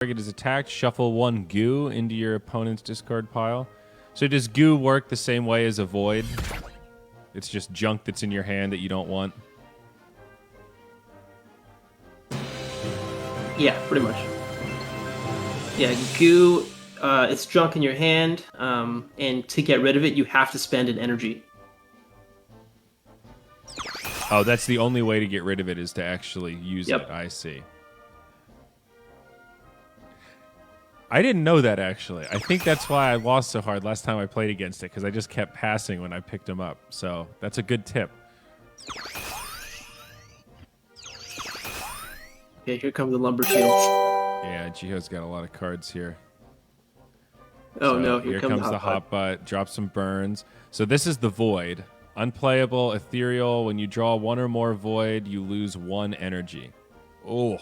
Target is attacked, shuffle 1 goo into your opponent's discard pile. So does goo work the same way as a void? It's just junk that's in your hand that you don't want? Yeah, pretty much. Yeah, goo, it's junk in your hand, and to get rid of it, you have to spend an energy. Oh, that's the only way to get rid of it is to actually use Yep. it. I see. I didn't know that, actually. I think that's why I lost so hard last time I played against it, because I just kept passing when I picked him up. So that's a good tip. Okay, here comes the lumber shield. Yeah, Jiho's got a lot of cards here. Oh So no, here comes the hot butt. Drop some burns. So this is the void. Unplayable, ethereal. When you draw 1 or more void, you lose 1 energy. Oh.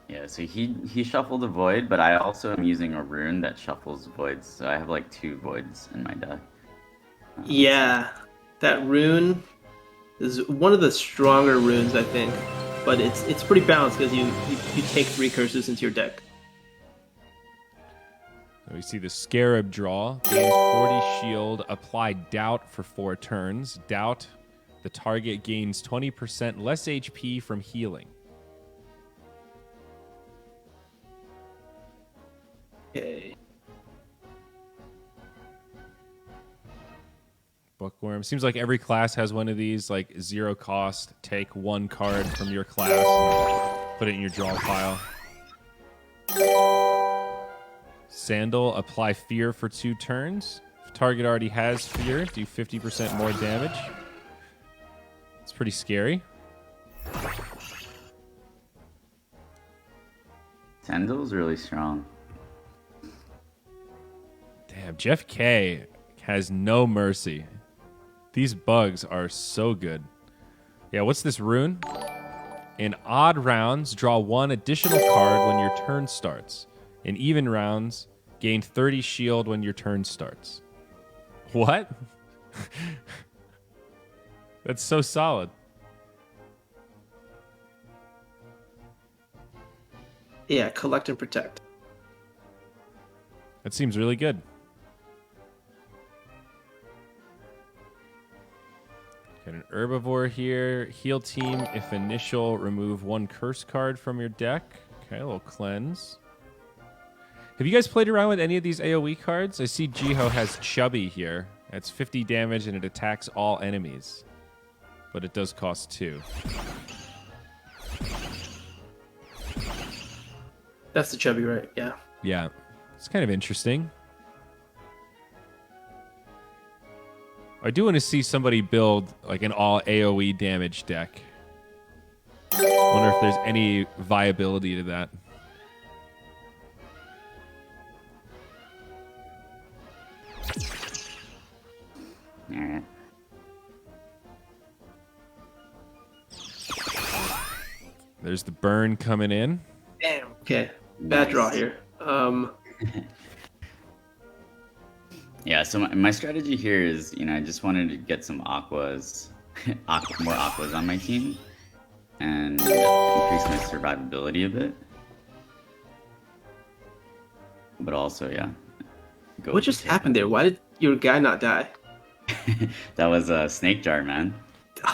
Yeah, so he shuffled a void, but I also am using a rune that shuffles voids, so I have like 2 voids in my deck. Yeah, that rune is one of the stronger runes, I think, but it's pretty balanced because you take 3 curses into your deck. We see the Scarab draw. Gain 40 shield. Apply Doubt for 4 turns. Doubt. The target gains 20% less HP from healing. Okay. Bookworm. Seems like every class has one of these, like 0 cost. Take 1 card from your class and put it in your draw pile. Sandal, apply fear for 2 turns. If target already has fear, do 50% more damage. It's pretty scary. Sandal's really strong. Damn, Jeff K has no mercy. These bugs are so good. Yeah, what's this rune? In odd rounds, draw 1 additional card when your turn starts. In even rounds, gain 30 shield when your turn starts. What? That's so solid. Yeah, collect and protect. That seems really good. Got an herbivore here. Heal team, if initial, remove 1 curse card from your deck. Okay, a little cleanse. Have you guys played around with any of these AoE cards? I see Jiho has Chubby here. That's 50 damage and it attacks all enemies. But it does cost 2. That's the chubby, right? Yeah. Yeah. It's kind of interesting. I do want to see somebody build like an all AoE damage deck. Wonder if there's any viability to that. Alright. There's the burn coming in. Damn. Okay. Bad draw here. Yeah, so my strategy here is, I just wanted to get some aquas, more aquas on my team, and increase my survivability a bit. But also, yeah. What just happened there? Why did your guy not die? That was a snake jar, man.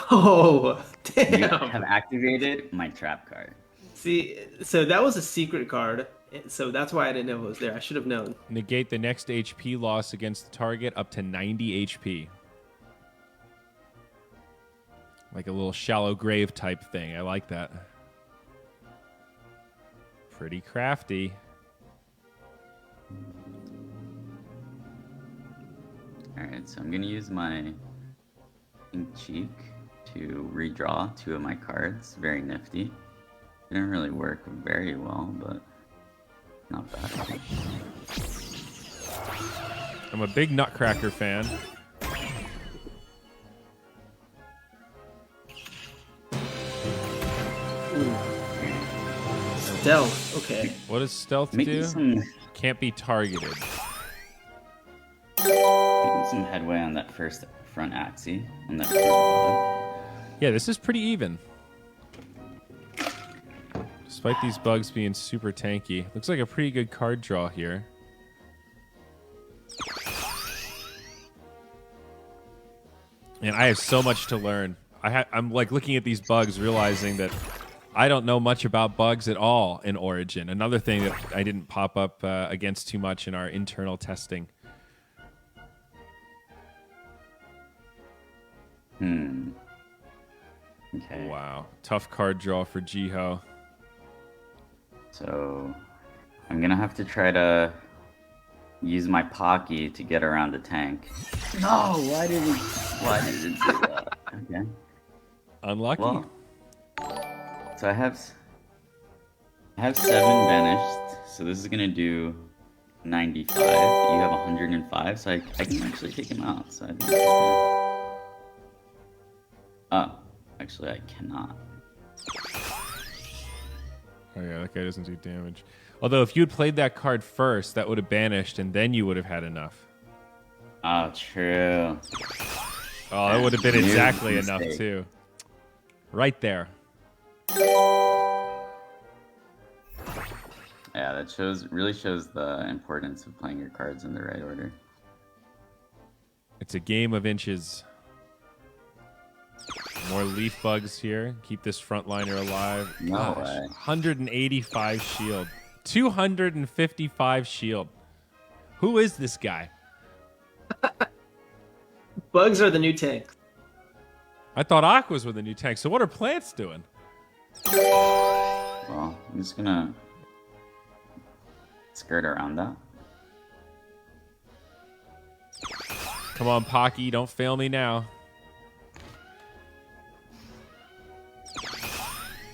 Oh, damn. You have activated my trap card. See, so that was a secret card, so that's why I didn't know it was there. I should have known. Negate the next HP loss against the target up to 90 HP. Like a little shallow grave type thing. I like that. Pretty crafty. Alright, so I'm going to use my Ink Cheek to redraw 2 of my cards. Very nifty. Didn't really work very well, but not bad. I'm a big Nutcracker fan. Stealth, okay. What does stealth Making do? Can't be targeted. Making some headway on that first front Axie. On that front building. Yeah, this is pretty even. Just Despite these bugs being super tanky. Looks like a pretty good card draw here. And I have so much to learn. I'm like looking at these bugs, realizing that I don't know much about bugs at all in Origin. Another thing that I didn't pop up against too much in our internal testing. Okay. Wow. Tough card draw for Jiho. So I'm gonna have to try to use my Pocky to get around the tank. No, why did it do that? Okay. Unlucky. Well, so I have 7 banished, so this is gonna do 95. You have 105, so I can actually take him out. So I think oh, actually I cannot. Oh yeah, that guy doesn't do damage. Although if you had played that card first, that would have banished, and then you would have had enough. Oh, true. Oh, that would have been exactly enough too. Right there. Yeah, that really shows the importance of playing your cards in the right order. It's a game of inches. More leaf bugs here. Keep this frontliner alive. No Gosh, way. 185 shield. 255 shield. Who is this guy? Bugs are the new tanks. I thought aquas were the new tank. So what are plants doing? Well, I'm just gonna skirt around that. Come on, Pocky. Don't fail me now.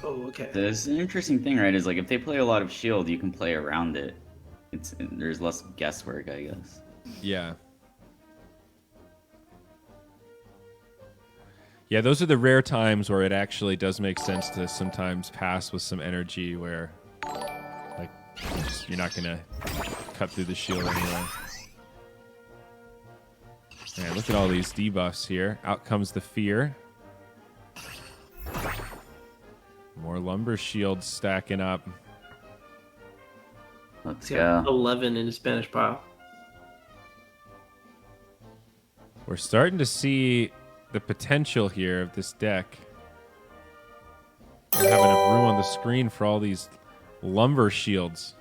Oh, okay. There's an interesting thing, right? Is like if they play a lot of shield, you can play around it. There's less guesswork, I guess. Yeah. Yeah, those are the rare times where it actually does make sense to sometimes pass with some energy where, like, you're not going to cut through the shield anyway. Man, look at all these debuffs here. Out comes the fear. More lumber shields stacking up. Let's He's got go. 11 in his Spanish pile. We're starting to see the potential here of this deck. We don't have enough room on the screen for all these lumber shields.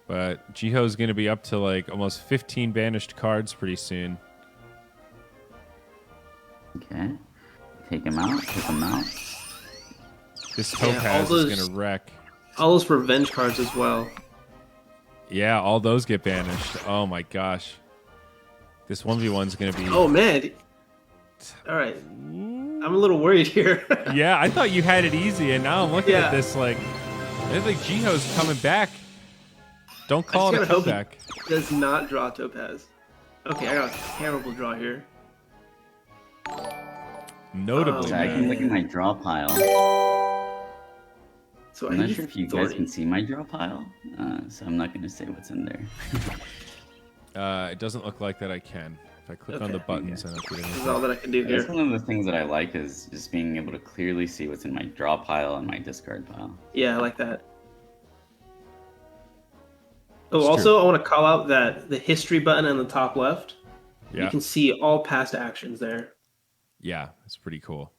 But Jiho's going to be up to like almost 15 banished cards pretty soon. Okay. Take him out. Take him out. This Yeah, Topaz all is those- going to wreck. All those revenge cards as well. Yeah, all those get banished. Oh my gosh. This 1v1 is going to be... Oh, man. All right. I'm a little worried here. Yeah, I thought you had it easy, and now I'm looking at Yeah. this like... I think Jiho's coming back. Don't call it a just gotta hope comeback. he does not draw Topaz. Okay, I got a terrible draw here. Notably, Oh, So I can man. look at my draw pile. So I'm I not use sure if you guys Authority. can see my draw pile, so I'm not going to say what's in there. It doesn't look like that I can. If I click on the Okay. buttons, I don't get This is anything. all that I can do That's here. one of the things that I like is just being able to clearly see what's in my draw pile and my discard pile. Yeah, I like that. Oh, It's also, I want to call out that the history button on the top left, Yeah, you can see all past actions there. yeah, it's pretty cool.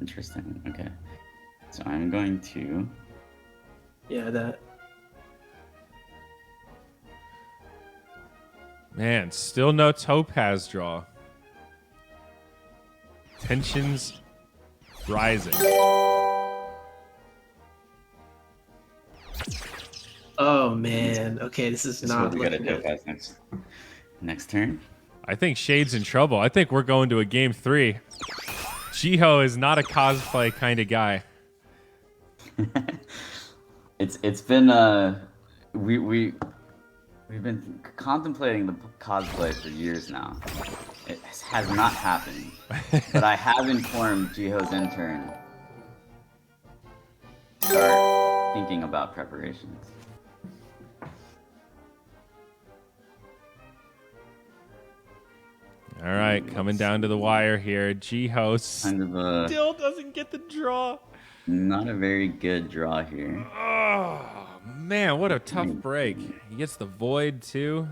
Interesting. Okay. So I'm going to... Yeah, that. Man, still no Topaz draw. Tensions rising. Oh, man. Okay, this is This not what we got to looking do good. next turn. I think Shade's in trouble. I think we're going to a game 3. Jiho is not a cosplay kind of guy. It's been we've been contemplating the cosplay for years now. It has not happened, but I have informed Jiho's intern. Start thinking about preparations. All right, coming down to the wire here. Jiho Kind of a still doesn't get the draw. Not a very good draw here. Oh, man, what a tough break. He gets the void, too.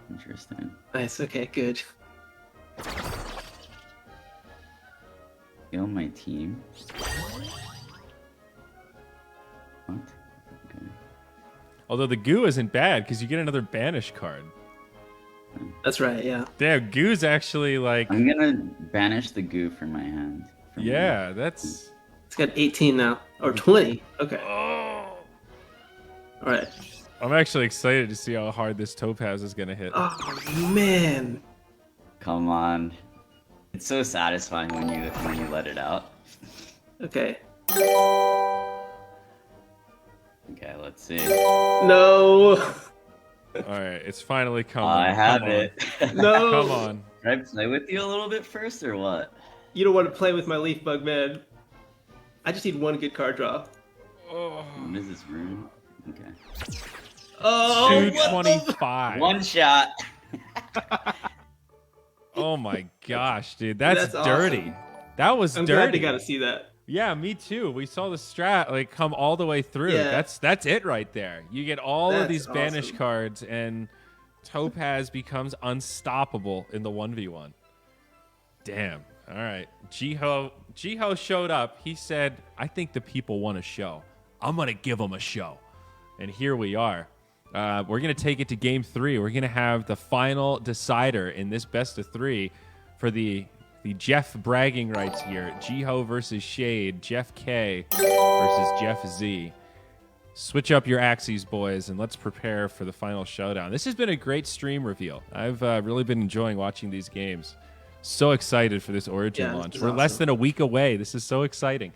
Interesting. Nice. Okay, good. Kill my team. What? Okay. Although the goo isn't bad because you get another banish card. That's right. Yeah. Damn, goo's actually like... I'm gonna banish the goo from my hand. Yeah, that's... It's got 18 now. Or 20. Okay. Oh. All right. I'm actually excited to see how hard this topaz is going to hit. Oh, man. Come on. It's so satisfying when you let it out. Okay. Okay, let's see. No. All right, it's finally coming. I have Come it. No. Come on. Can I play with you a little bit first, or what? You don't want to play with my leaf bug, man. I just need one good card draw. Oh. What is this rune? Okay. Oh, 225. One shot. Oh my gosh, dude. That's That's dirty. awesome. That was I'm dirty. glad you got to see that. Yeah, me too. We saw the strat like come all the way through. Yeah. That's it right there. You get all of That's these banish awesome. cards, and Topaz becomes unstoppable in the 1v1. Damn. All right. Jiho showed up. He said, I think the people want a show. I'm going to give them a show. And here we are. We're going to take it to game 3. We're going to have the final decider in this best of 3 for the Jeff bragging rights here. Jiho versus Shade. Jeff K versus Jeff Z. Switch up your Axies, boys, and let's prepare for the final showdown. This has been a great stream reveal. I've really been enjoying watching these games. So excited for this Origin launch. This is We're less awesome. than a week away. This is so exciting.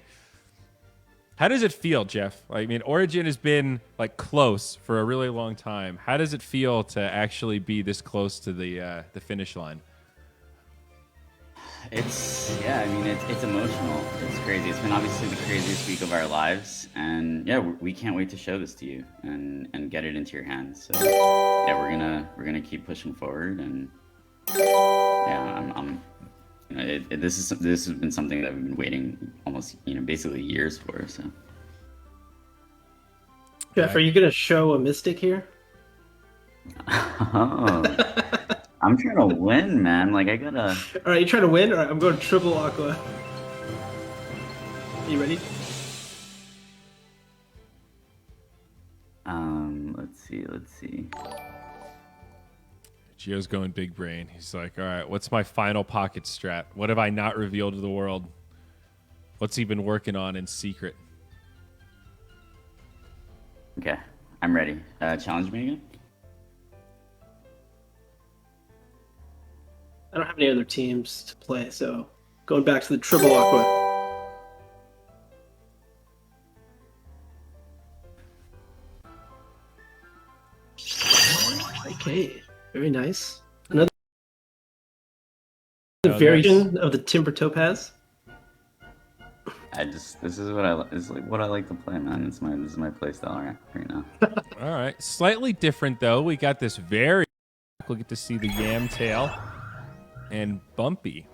How does it feel, Jeff? I mean, Origin has been like close for a really long time. How does it feel to actually be this close to the finish line? It's emotional. It's crazy. It's been obviously the craziest week of our lives, and yeah, we can't wait to show this to you and get it into your hands. So yeah, we're gonna keep pushing forward, and yeah, I'm you know, this has been something that we've been waiting almost basically years for. So Jeff, are you going to show a mystic here? oh, I'm trying to win, man. Like I gotta. All right, you trying to win? All right, I'm going triple aqua. You ready? Let's see. Gio's going big brain. He's like, all right, what's my final pocket strat? What have I not revealed to the world? What's he been working on in secret? Okay, I'm ready. Challenge me again. I don't have any other teams to play, so going back to the triple aqua. Okay, very nice. Another variation of the Timber Topaz. This is what I like to play, man. This is my play style right now. All right. Slightly different, though. We got this very... We'll get to see the Yam Tail and Bumpy.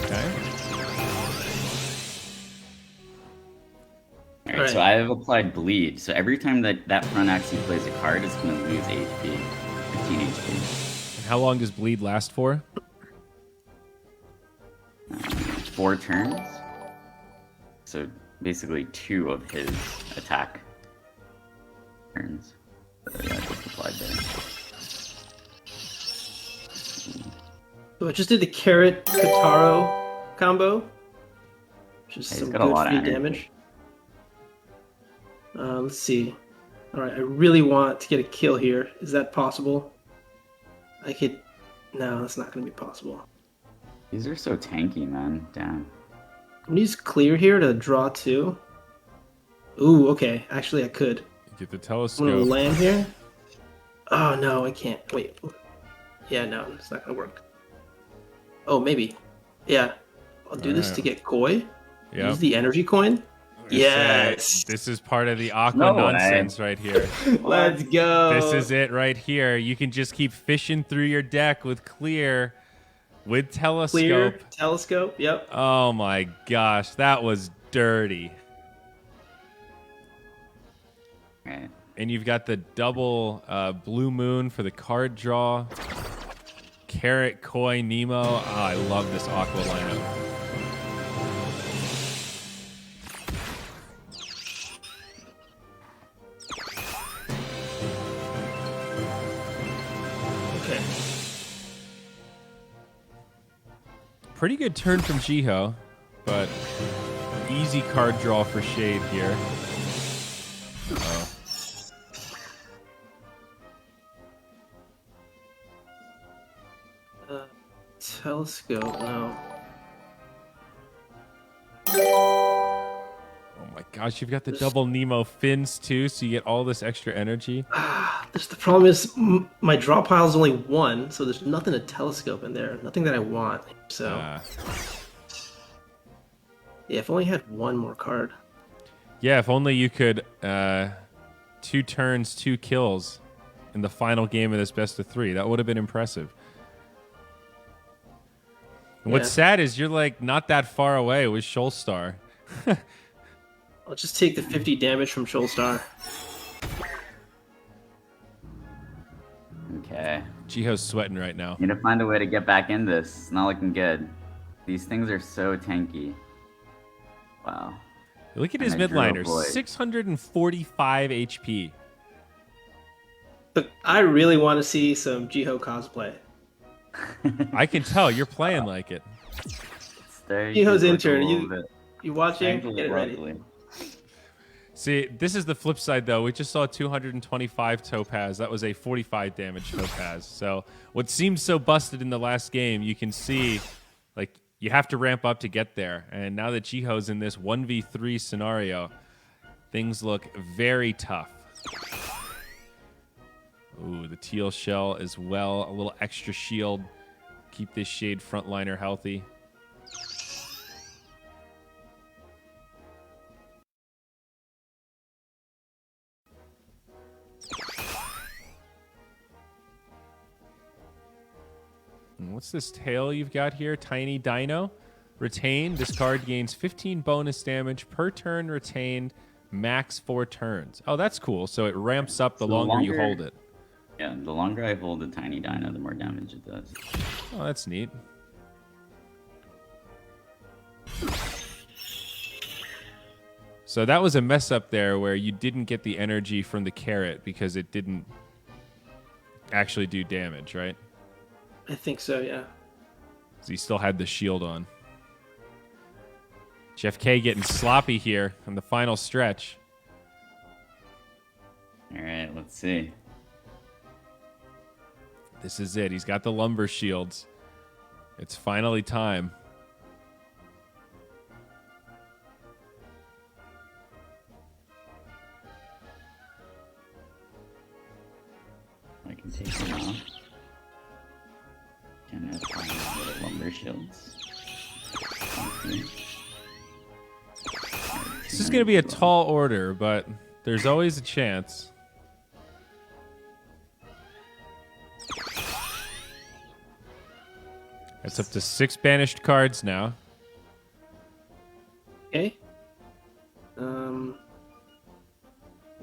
Okay. All right, so I have applied bleed. So every time that front Axie plays a card, it's going to lose HP, 15 HP. And how long does bleed last for? 4 turns. So basically 2 of his attack turns. So yeah, just applied there. So I just did the Carrot Kataro combo, which is He's some got a good lot of free energy. damage. Let's see. All right, I really want to get a kill here. Is that possible? I could. No, that's not going to be possible. These are so tanky, man. Damn. I'm gonna use clear here to draw 2. Ooh, okay. Actually, I could. Get the I'm gonna telescope. land here. Oh no, I can't. Wait. Yeah, no, it's not gonna work. Oh, maybe. Yeah, I'll do this Alright. to get Koi. Yep. Use the energy coin. Yes. This is part of the aqua No way. nonsense right here. Let's go. This is it right here. You can just keep fishing through your deck with clear With telescope. Clear telescope. Yep. Oh my gosh, that was dirty. Alright. And you've got the double blue moon for the card draw. Carrot, Koi, Nemo. Oh, I love this Aqua lineup. Okay. Pretty good turn from Jiho, but easy card draw for Shade here. Uh-oh. Telescope, no. Oh my gosh, you've got the double Nemo fins too, so you get all this extra energy. The problem is my draw pile is only one, so there's nothing to telescope in there. Nothing that I want. So yeah, if only I had one more card. Yeah, if only you could 2 turns, 2 kills in the final game of this best of 3. That would have been impressive. And what's sad is you're like not that far away with Shoalstar. I'll just take the 50 damage from Shoalstar. Okay. Jiho's sweating right now. Need to find a way to get back in this. It's not looking good. These things are so tanky. Wow. Look at And his I drew a midliner, void. 645 HP. But I really want to see some Jiho cosplay. I can tell you're playing like it. Jiho's intern, you watching? Get Get it ready. See, this is the flip side though. We just saw 225 Topaz. That was a 45 damage Topaz. So what seemed so busted in the last game, you can see like you have to ramp up to get there. And now that Jiho's in this 1v3 scenario, things look very tough. Ooh, the teal shell as well. A little extra shield. Keep this Shade frontliner healthy. And what's this tail you've got here? Tiny Dino. Retain. This card gains 15 bonus damage per turn retained, max 4 turns. Oh, that's cool. So it ramps up the longer you hold it. Yeah, the longer I hold the Tiny Dino, the more damage it does. Oh, that's neat. So that was a mess up there where you didn't get the energy from the carrot because it didn't actually do damage, right? I think so, yeah. So he still had the shield on. Jeff K getting sloppy here on the final stretch. All right, let's see. This is it. He's got the lumber shields. It's finally time. I can take them off. Can I find the lumber shields? Okay. This is going to be a tall order, but there's always a chance. That's up to 6 banished cards now. Okay. I'm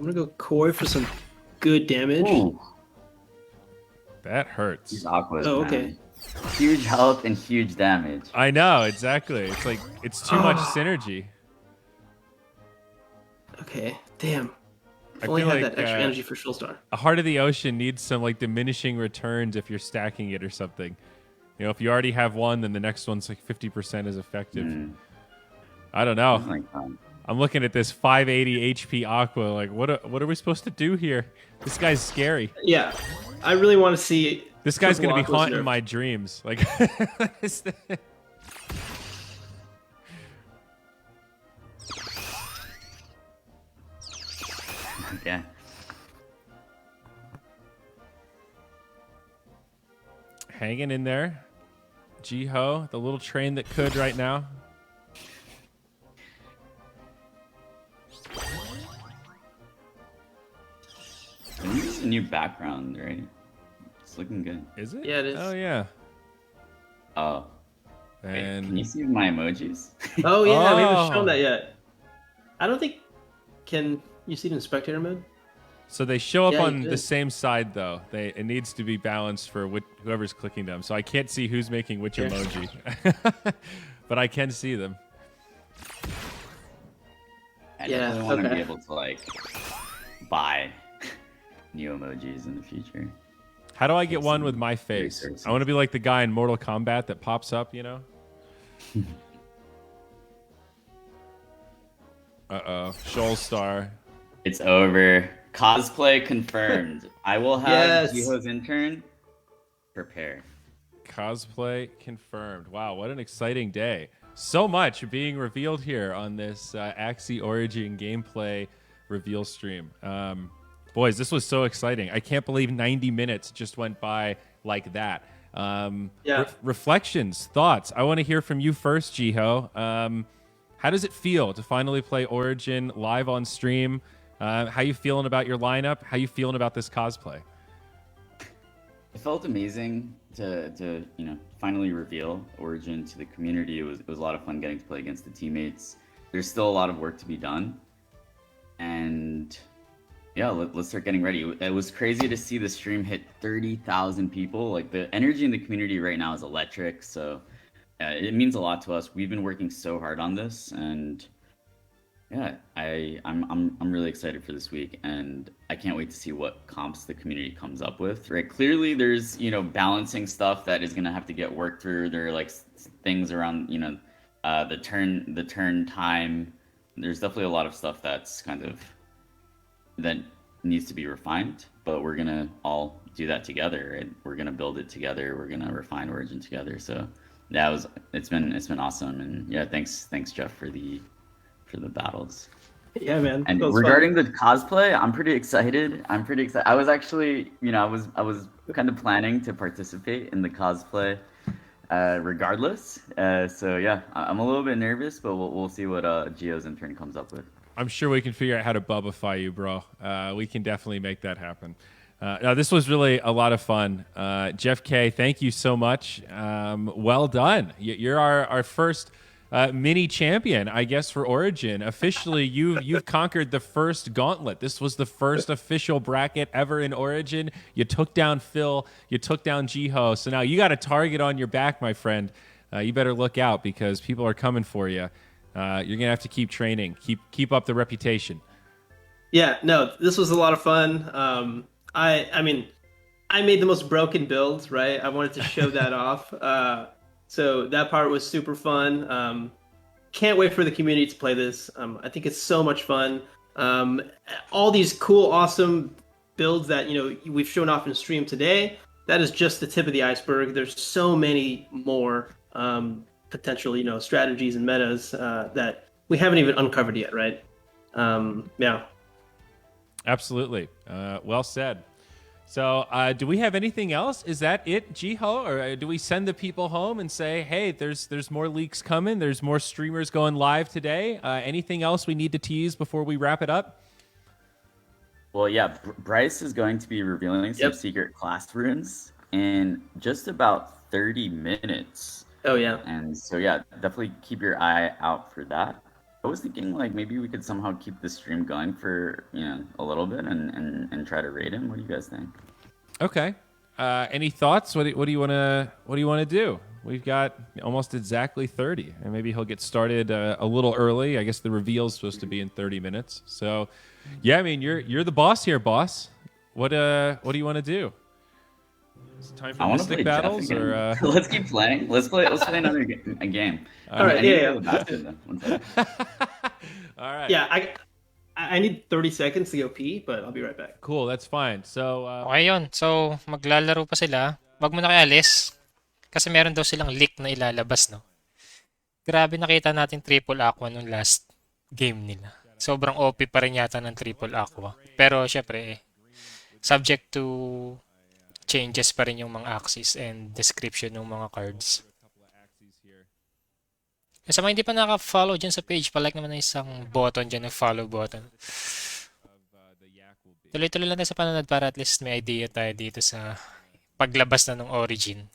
gonna go Koi for some good damage. Ooh, That hurts. these aquas, Oh, man. okay. Huge health and huge damage. I know, exactly. It's like, it's too much synergy. Okay, damn. If I only feel had like, that extra energy for Shoalstar. A Heart of the Ocean needs some like diminishing returns if you're stacking it or something. You know, if you already have one, then the next one's like 50% as effective. I don't know. Like, I'm looking at this 580 HP Aqua. Like, what are we supposed to do here? This guy's scary. Yeah, I really want to see. This guy's triple going to be Aquas haunting nerfed. my dreams. Like, okay. hanging in there. Jiho, the little train that could right now. I think this is a new background, right? It's looking good. Is it? Yeah, it is. Oh, yeah. Oh, wait, And can you see my emojis? Oh yeah, we haven't shown Oh. that yet. I don't think can you see it in spectator mode? so they show up Yeah, you on the could. same side though. It needs to be balanced for whoever's clicking them. So I can't see who's making which Here. emoji, but I can see them. I Yeah, definitely want to okay. be able to like buy new emojis in the future. How do I get one Some with my great face? services. I want to be like the guy in Mortal Kombat that pops up, you know? Shoal Star. It's over. Cosplay confirmed. I will have Yes. Jiho's intern prepare. Cosplay confirmed. Wow, what an exciting day. So much being revealed here on this Axie Origin gameplay reveal stream. Boys, this was so exciting. I can't believe 90 minutes just went by like that. Yeah. Reflections, thoughts. I want to hear from you first, Jiho. How does it feel to finally play Origin live on stream? How you feeling about your lineup? How you feeling about this cosplay? It felt amazing to finally reveal Origin to the community. It was a lot of fun getting to play against the teammates. There's still a lot of work to be done, and yeah, let's start getting ready. It was crazy to see the stream hit 30,000 people. Like the energy in the community right now is electric. So it means a lot to us. We've been working so hard on this, and yeah, I'm really excited for this week, and I can't wait to see what comps the community comes up with. Right, clearly there's balancing stuff that is gonna have to get worked through. There are like things around the turn time. There's definitely a lot of stuff that's that needs to be refined, but we're gonna all do that together. Right? We're gonna build it together. We're gonna refine Origin together. So it's been awesome, and yeah, thanks Jeff for the battles. Yeah, man. And That was regarding fun. the cosplay, I'm pretty excited. I was actually, I was kind of planning to participate in the cosplay, regardless. So yeah, I'm a little bit nervous, but we'll see what Gio's intern comes up with. I'm sure we can figure out how to Bubify you, bro. We can definitely make that happen. No, this was really a lot of fun. Jeff K, thank you so much. Well done. You're our first mini champion, I guess, for Origin. Officially, you've conquered the first gauntlet. This was the first official bracket ever in Origin. You took down Phil. You took down Jiho. So now you got a target on your back, my friend. You better look out because people are coming for you. You're gonna have to keep training. Keep up the reputation. Yeah, no, this was a lot of fun. I mean, I made the most broken build, right? I wanted to show that off. So that part was super fun. Can't wait for the community to play this. I think it's so much fun. All these cool, awesome builds that we've shown off in stream today. That is just the tip of the iceberg. There's so many more potential, strategies and metas that we haven't even uncovered yet, right? Yeah. Absolutely. Well said. So, do we have anything else? Is that it, Jiho, or do we send the people home and say, "Hey, there's more leaks coming. There's more streamers going live today." Anything else we need to tease before we wrap it up? Well, yeah, Bryce is going to be revealing some secret class runes in just about 30 minutes. Oh yeah. And so yeah, definitely keep your eye out for that. I was thinking like maybe we could somehow keep the stream going for a little bit and try to raid him. What do you guys think? Okay. Any thoughts? What do you want to do? We've got almost exactly 30, and maybe he'll get started a little early. I guess the reveal is supposed to be in 30 minutes. So, yeah, I mean you're the boss here, boss. What do you want to do? Is it time for Mystic battles, or let's keep playing. Let's play another game. All right. Yeah. All right. Yeah. I need 30 seconds to go pee, but I'll be right back. Cool. That's fine. So. Okay yun. So, maglalaro pa sila. Wag mo na kaya alis. Kasi meron daw silang leak na ilalabas, no? Grabe, nakita natin triple aqua nung last game nila. Sobrang OP pa rin yata ng triple aqua. Pero, syempre, subject to changes pa rin yung mga axes and description ng mga cards. Sa mga hindi pa naka-follow dyan sa page, palike naman na isang button dyan, ng follow button. Tuloy-tuloy lang tayo sa panonood para at least may idea tayo dito sa paglabas na ng Origin.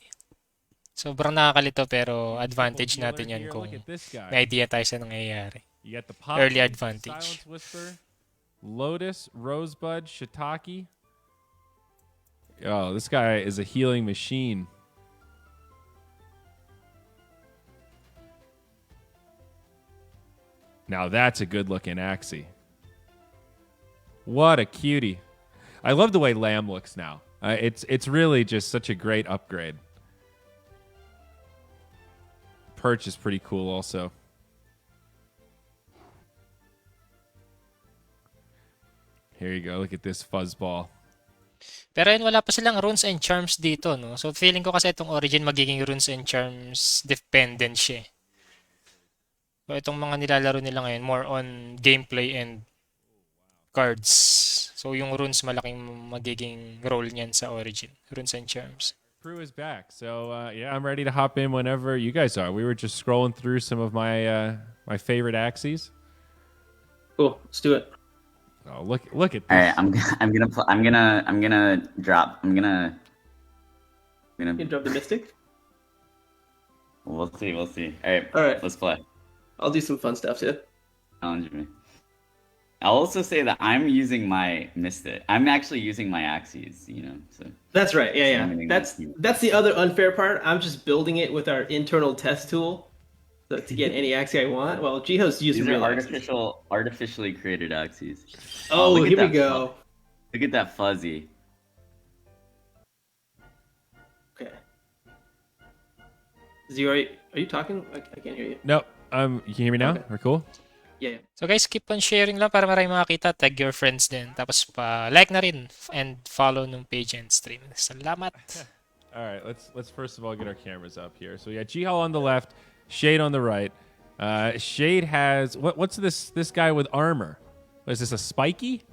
Sobrang nakakalito pero advantage Healer natin yan here. kung Look at this guy. may idea tayo sa nangyayari. You got the pop, Early Silence advantage. Whisper, Lotus, Rosebud, Shiitake. Oh, this guy is a healing machine. Now that's a good-looking Axie. What a cutie. I love the way Lamb looks now. It's really just such a great upgrade. Perch is pretty cool also. Here you go. Look at this fuzzball. Pero yun, wala pa silang runes and charms dito, no? So feeling ko kasi itong Origin magiging runes and charms dependent siya. So itong mga nilalaro nila ngayon, more on gameplay and cards. So yung runes malaking magiging role niyan sa Origin. Runes and charms. Crew is back. So yeah, I'm ready to hop in whenever you guys are. We were just scrolling through some of my my favorite Axies. Cool. Let's do it. Oh, look at this. All right, I'm gonna drop. You can drop the Mystic. We'll see. All right. All right. Let's play. I'll do some fun stuff too. Challenge me. I'll also say that I'm using my Mystic. I'm actually using my Axies, so. That's right. Yeah, yeah. Summoning That's that. that's the other unfair part. I'm just building it with our internal test tool to get any Axie I want. Well, Jiho's using These are real Axies. artificially created Axies. Oh, look at here we that go. Look at that fuzzy. Okay. Zero, are you talking? I can't hear you. No, you can hear me now? Okay. We're cool? Yeah, yeah. So guys, keep on sharing lang para maraming makakita. Tag your friends din. Tapos pa-like na rin and follow nung page and stream. Salamat! All right, let's first of all get our cameras up here. So we got Jihal on the left, Shade on the right. Shade has what's this guy with armor? What is this, a spiky?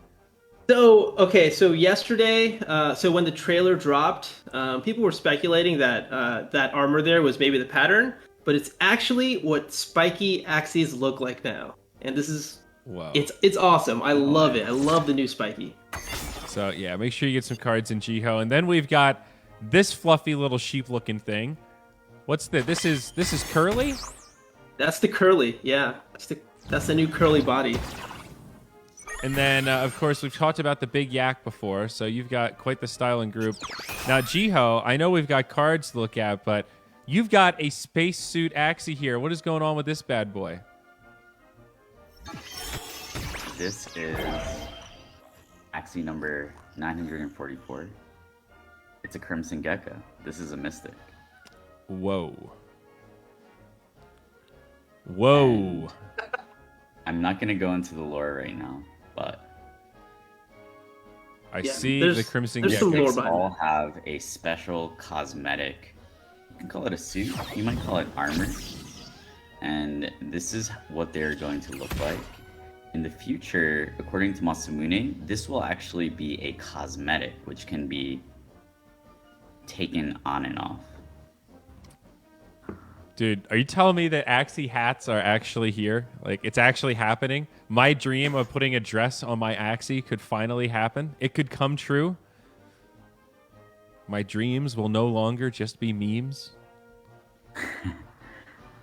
So, okay, so yesterday, so when the trailer dropped, people were speculating that that armor there was maybe the pattern, but it's actually what spiky Axies look like now. And this is, Whoa. it's awesome. I love it. I love the new spiky. So yeah, make sure you get some cards in Jiho. And then we've got this fluffy little sheep-looking thing. What's the? This is Curly? That's the curly, yeah. That's the new curly body. And then, of course, we've talked about the big yak before, so you've got quite the styling group. Now, Jiho, I know we've got cards to look at, but you've got a spacesuit Axie here. What is going on with this bad boy? This is Axie number 944. It's a Crimson Gecko. This is a Mystic. Whoa. Whoa. And I'm not going to go into the lore right now, but I Yeah, see there's- the Crimson there's some Gecko. lore they behind all have a special cosmetic. You can call it a suit. You might call it armor. And this is what they're going to look like. In the future, according to Masamune, this will actually be a cosmetic, which can be taken on and off. Dude, are you telling me that Axie hats are actually here? Like, it's actually happening? My dream of putting a dress on my Axie could finally happen? It could come true? My dreams will no longer just be memes?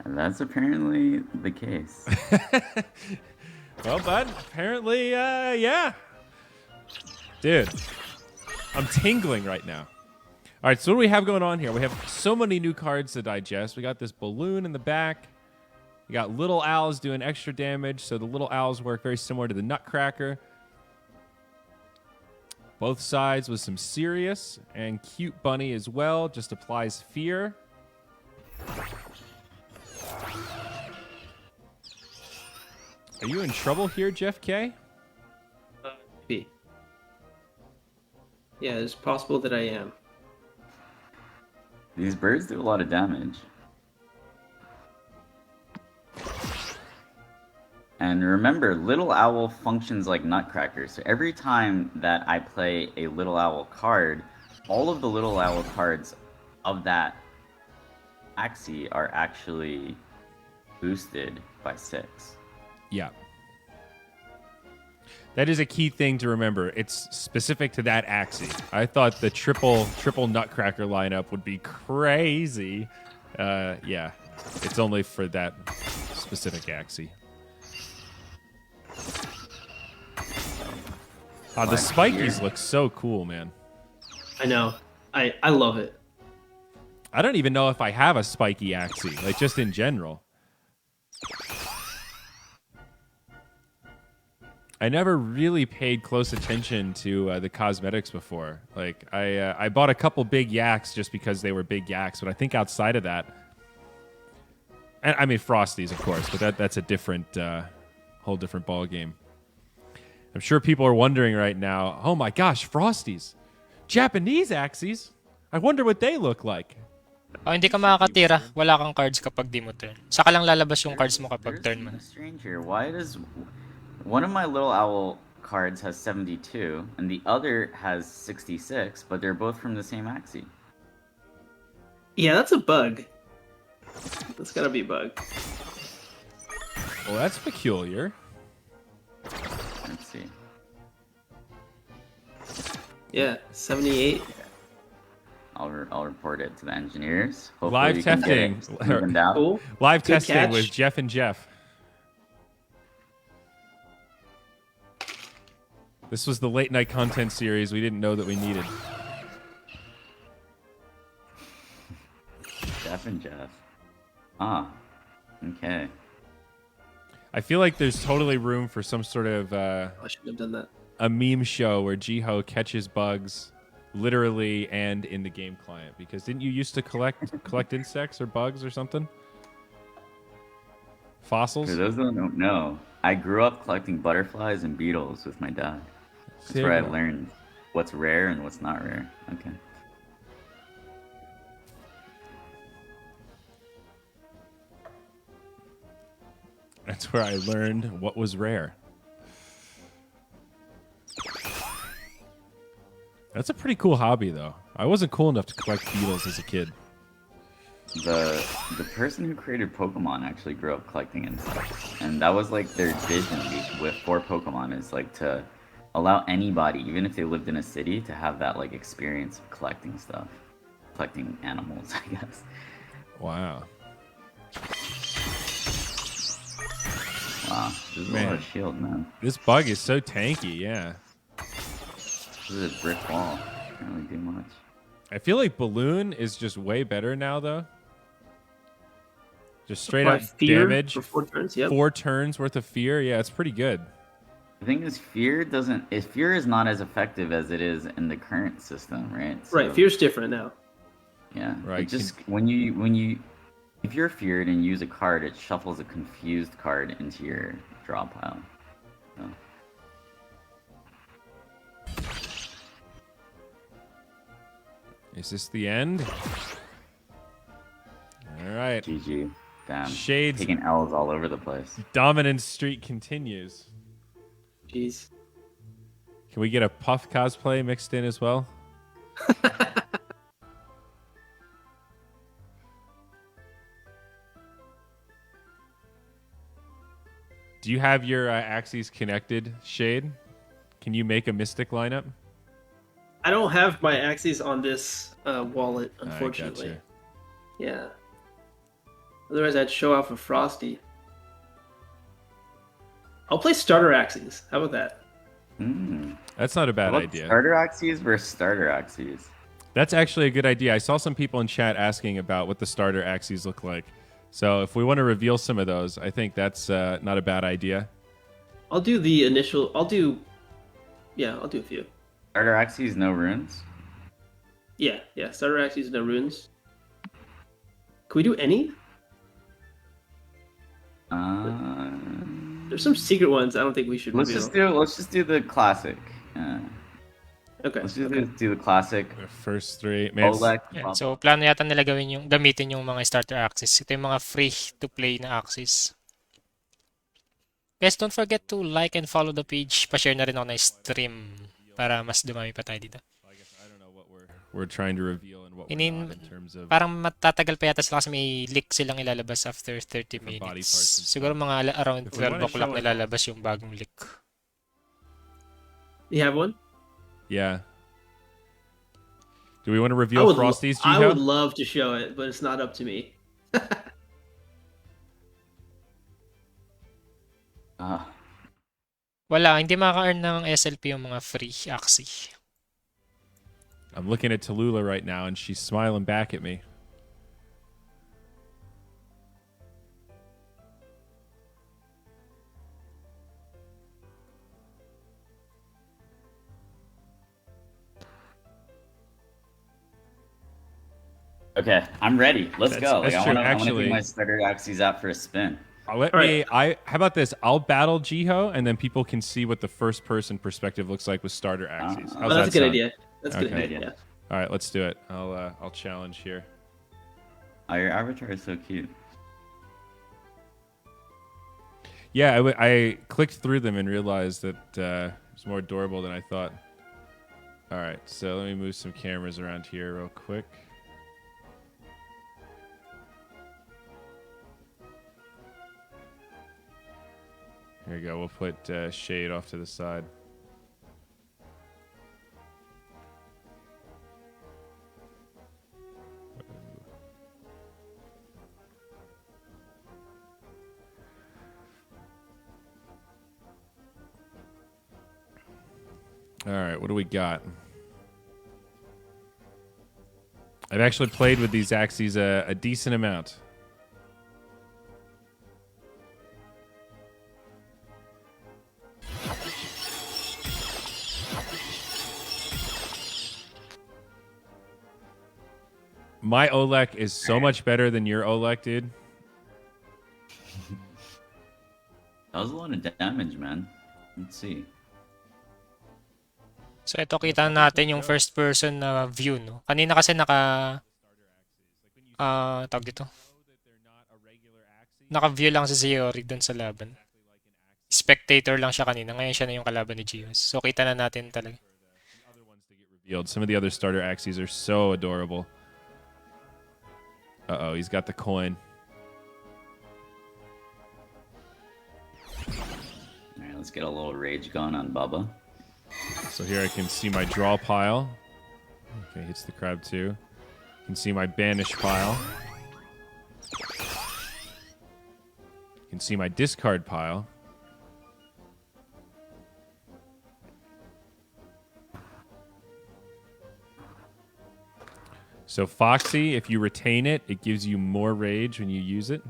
And that's apparently the case. Well, bud, apparently, yeah. Dude, I'm tingling right now. All right, so what do we have going on here? We have so many new cards to digest. We got this balloon in the back. We got little owls doing extra damage, so the little owls work very similar to the Nutcracker. Both sides with some serious and cute bunny as well, just applies fear. Are you in trouble here, Jeff K? Maybe. Yeah, it's possible that I am. These birds do a lot of damage. And remember, Little Owl functions like Nutcracker. So every time that I play a Little Owl card, all of the Little Owl cards of that Axie are actually boosted by 6. Yeah. That is a key thing to remember. It's specific to that Axie. I thought the triple Nutcracker lineup would be crazy. Yeah, it's only for that specific Axie. The spikies look so cool, man. I know. I love it. I don't even know if I have a spiky Axie, like just in general. I never really paid close attention to the cosmetics before. Like I bought a couple big yaks just because they were big yaks, but I think outside of that, and I mean Frosties, of course, but that's a different, whole different ball game. I'm sure people are wondering right now, oh my gosh, Frosties, Japanese Axies. I wonder what they look like. Oh, hindi ka makakatira. Wala kang cards kapag di mo turn. Saka lang lalabas yung cards mo kapag turn mo na. Strange here. Why does one of my little owl cards has 72 and the other has 66, but they're both from the same Axie? Yeah, that's a bug. That's gotta be a bug. Well, that's peculiar. Let's see. Yeah, 78. I'll report it to the engineers. Hopefully Live we can get testing. it smoothened out. Cool. Live Good testing catch. with Jeff and Jeff. This was the late night content series we didn't know that we needed. Jeff and Jeff. Ah, okay. I feel like there's totally room for some sort of I shouldn't have done that. a meme show where Jiho catches bugs literally and in the game client. Because didn't you used to collect insects or bugs or something? Fossils? For those that don't know, I grew up collecting butterflies and beetles with my dad. That's where I learned what's rare and what's not rare. Okay. That's where I learned what was rare. That's a pretty cool hobby, though. I wasn't cool enough to collect beetles as a kid. The person who created Pokemon actually grew up collecting insects, and that was like their vision for Pokemon is like to allow anybody, even if they lived in a city, to have that like experience of collecting stuff, collecting animals, I guess. Wow. Wow, this is a lot of shield, man. This bug is so tanky, yeah. This is a brick wall. Can't really do much. I feel like Balloon is just way better now, though. Just straight up Fear damage. for 4 turns, yep. 4 turns worth of fear. Yeah, it's pretty good. The thing is, fear is not as effective as it is in the current system, right? Right, fear's different now. Yeah. Right. It just if you're feared and use a card, it shuffles a confused card into your draw pile. So. Is this the end? All right. GG. Damn. Shades. Taking L's all over the place. Dominance streak continues. Jeez. Can we get a Puff cosplay mixed in as well? Do you have your Axies connected, Shade? Can you make a Mystic lineup? I don't have my Axies on this wallet, unfortunately. Gotcha. Yeah. Otherwise, I'd show off a Frosty. I'll play starter Axies. How about that? That's not a bad idea. Starter Axies versus starter Axies. That's actually a good idea. I saw some people in chat asking about what the starter Axies look like. So if we want to reveal some of those, I think that's not a bad idea. I'll do the initial. I'll do a few. Starter Axies, no runes. Yeah. Starter Axies, no runes. Can we do any? There's some secret ones I don't think we should Let's reveal. just do the classic. Okay. Let's just do the classic. The first 3. Man, Olek. Yan. So, plano yata nila gamitin yung mga starter axes. Ito yung mga free-to-play na axes. Guys, don't forget to like and follow the page. Pa-share na rin ako na stream para mas dumami pa tayo dito. I don't know what we're trying to reveal and what we're not in terms of Parang matatagal pa yata sila kasi may leak silang ilalabas after 30 body minutes. parts and Siguro mga around If we wanna 12 o'clock show it- nilalabas yung bagong leak. You have one? Yeah. Do we want to I reveal would Frosty's, I would Jiho? love to show it, but it's not up to me. Ah, Wala, hindi makaka-earn ng SLP yung mga free Axie. I'm looking at Tallulah right now, and she's smiling back at me. okay, I'm ready. Let's go. That's Like, true. I want to Actually, get my starter Axies out for a spin. how All right. about this? I'll battle Jiho, and then people can see what the first person perspective looks like with starter Axies. Oh, How's Oh, that's a that good sound? idea. That's a good Okay. idea. Yeah. All right, let's do it. I'll challenge here. Oh, your avatar is so cute. Yeah, I clicked through them and realized that it's more adorable than I thought. All right, so let me move some cameras around here real quick. Here we go. We'll put Shade off to the side. All right, what do we got? I've actually played with these Axies a decent amount. My Olek is so much better than your Olek, dude. That was a lot of damage, man. Let's see. So ito kita natin yung first person na view, no? Kanina kasi tawag dito. Naka-view lang si Ziori dun sa laban. Spectator lang siya kanina. Ngayon siya na yung kalaban ni Gios. So kita na natin talaga. Some of the other starter Axies are so adorable. Uh-oh, he's got the coin. All right, let's get a little rage going on Bubba. So here I can see my draw pile. Okay, hits the crab too. You can see my banish pile. You can see my discard pile. So Foxy, if you retain it, it gives you more rage when you use it.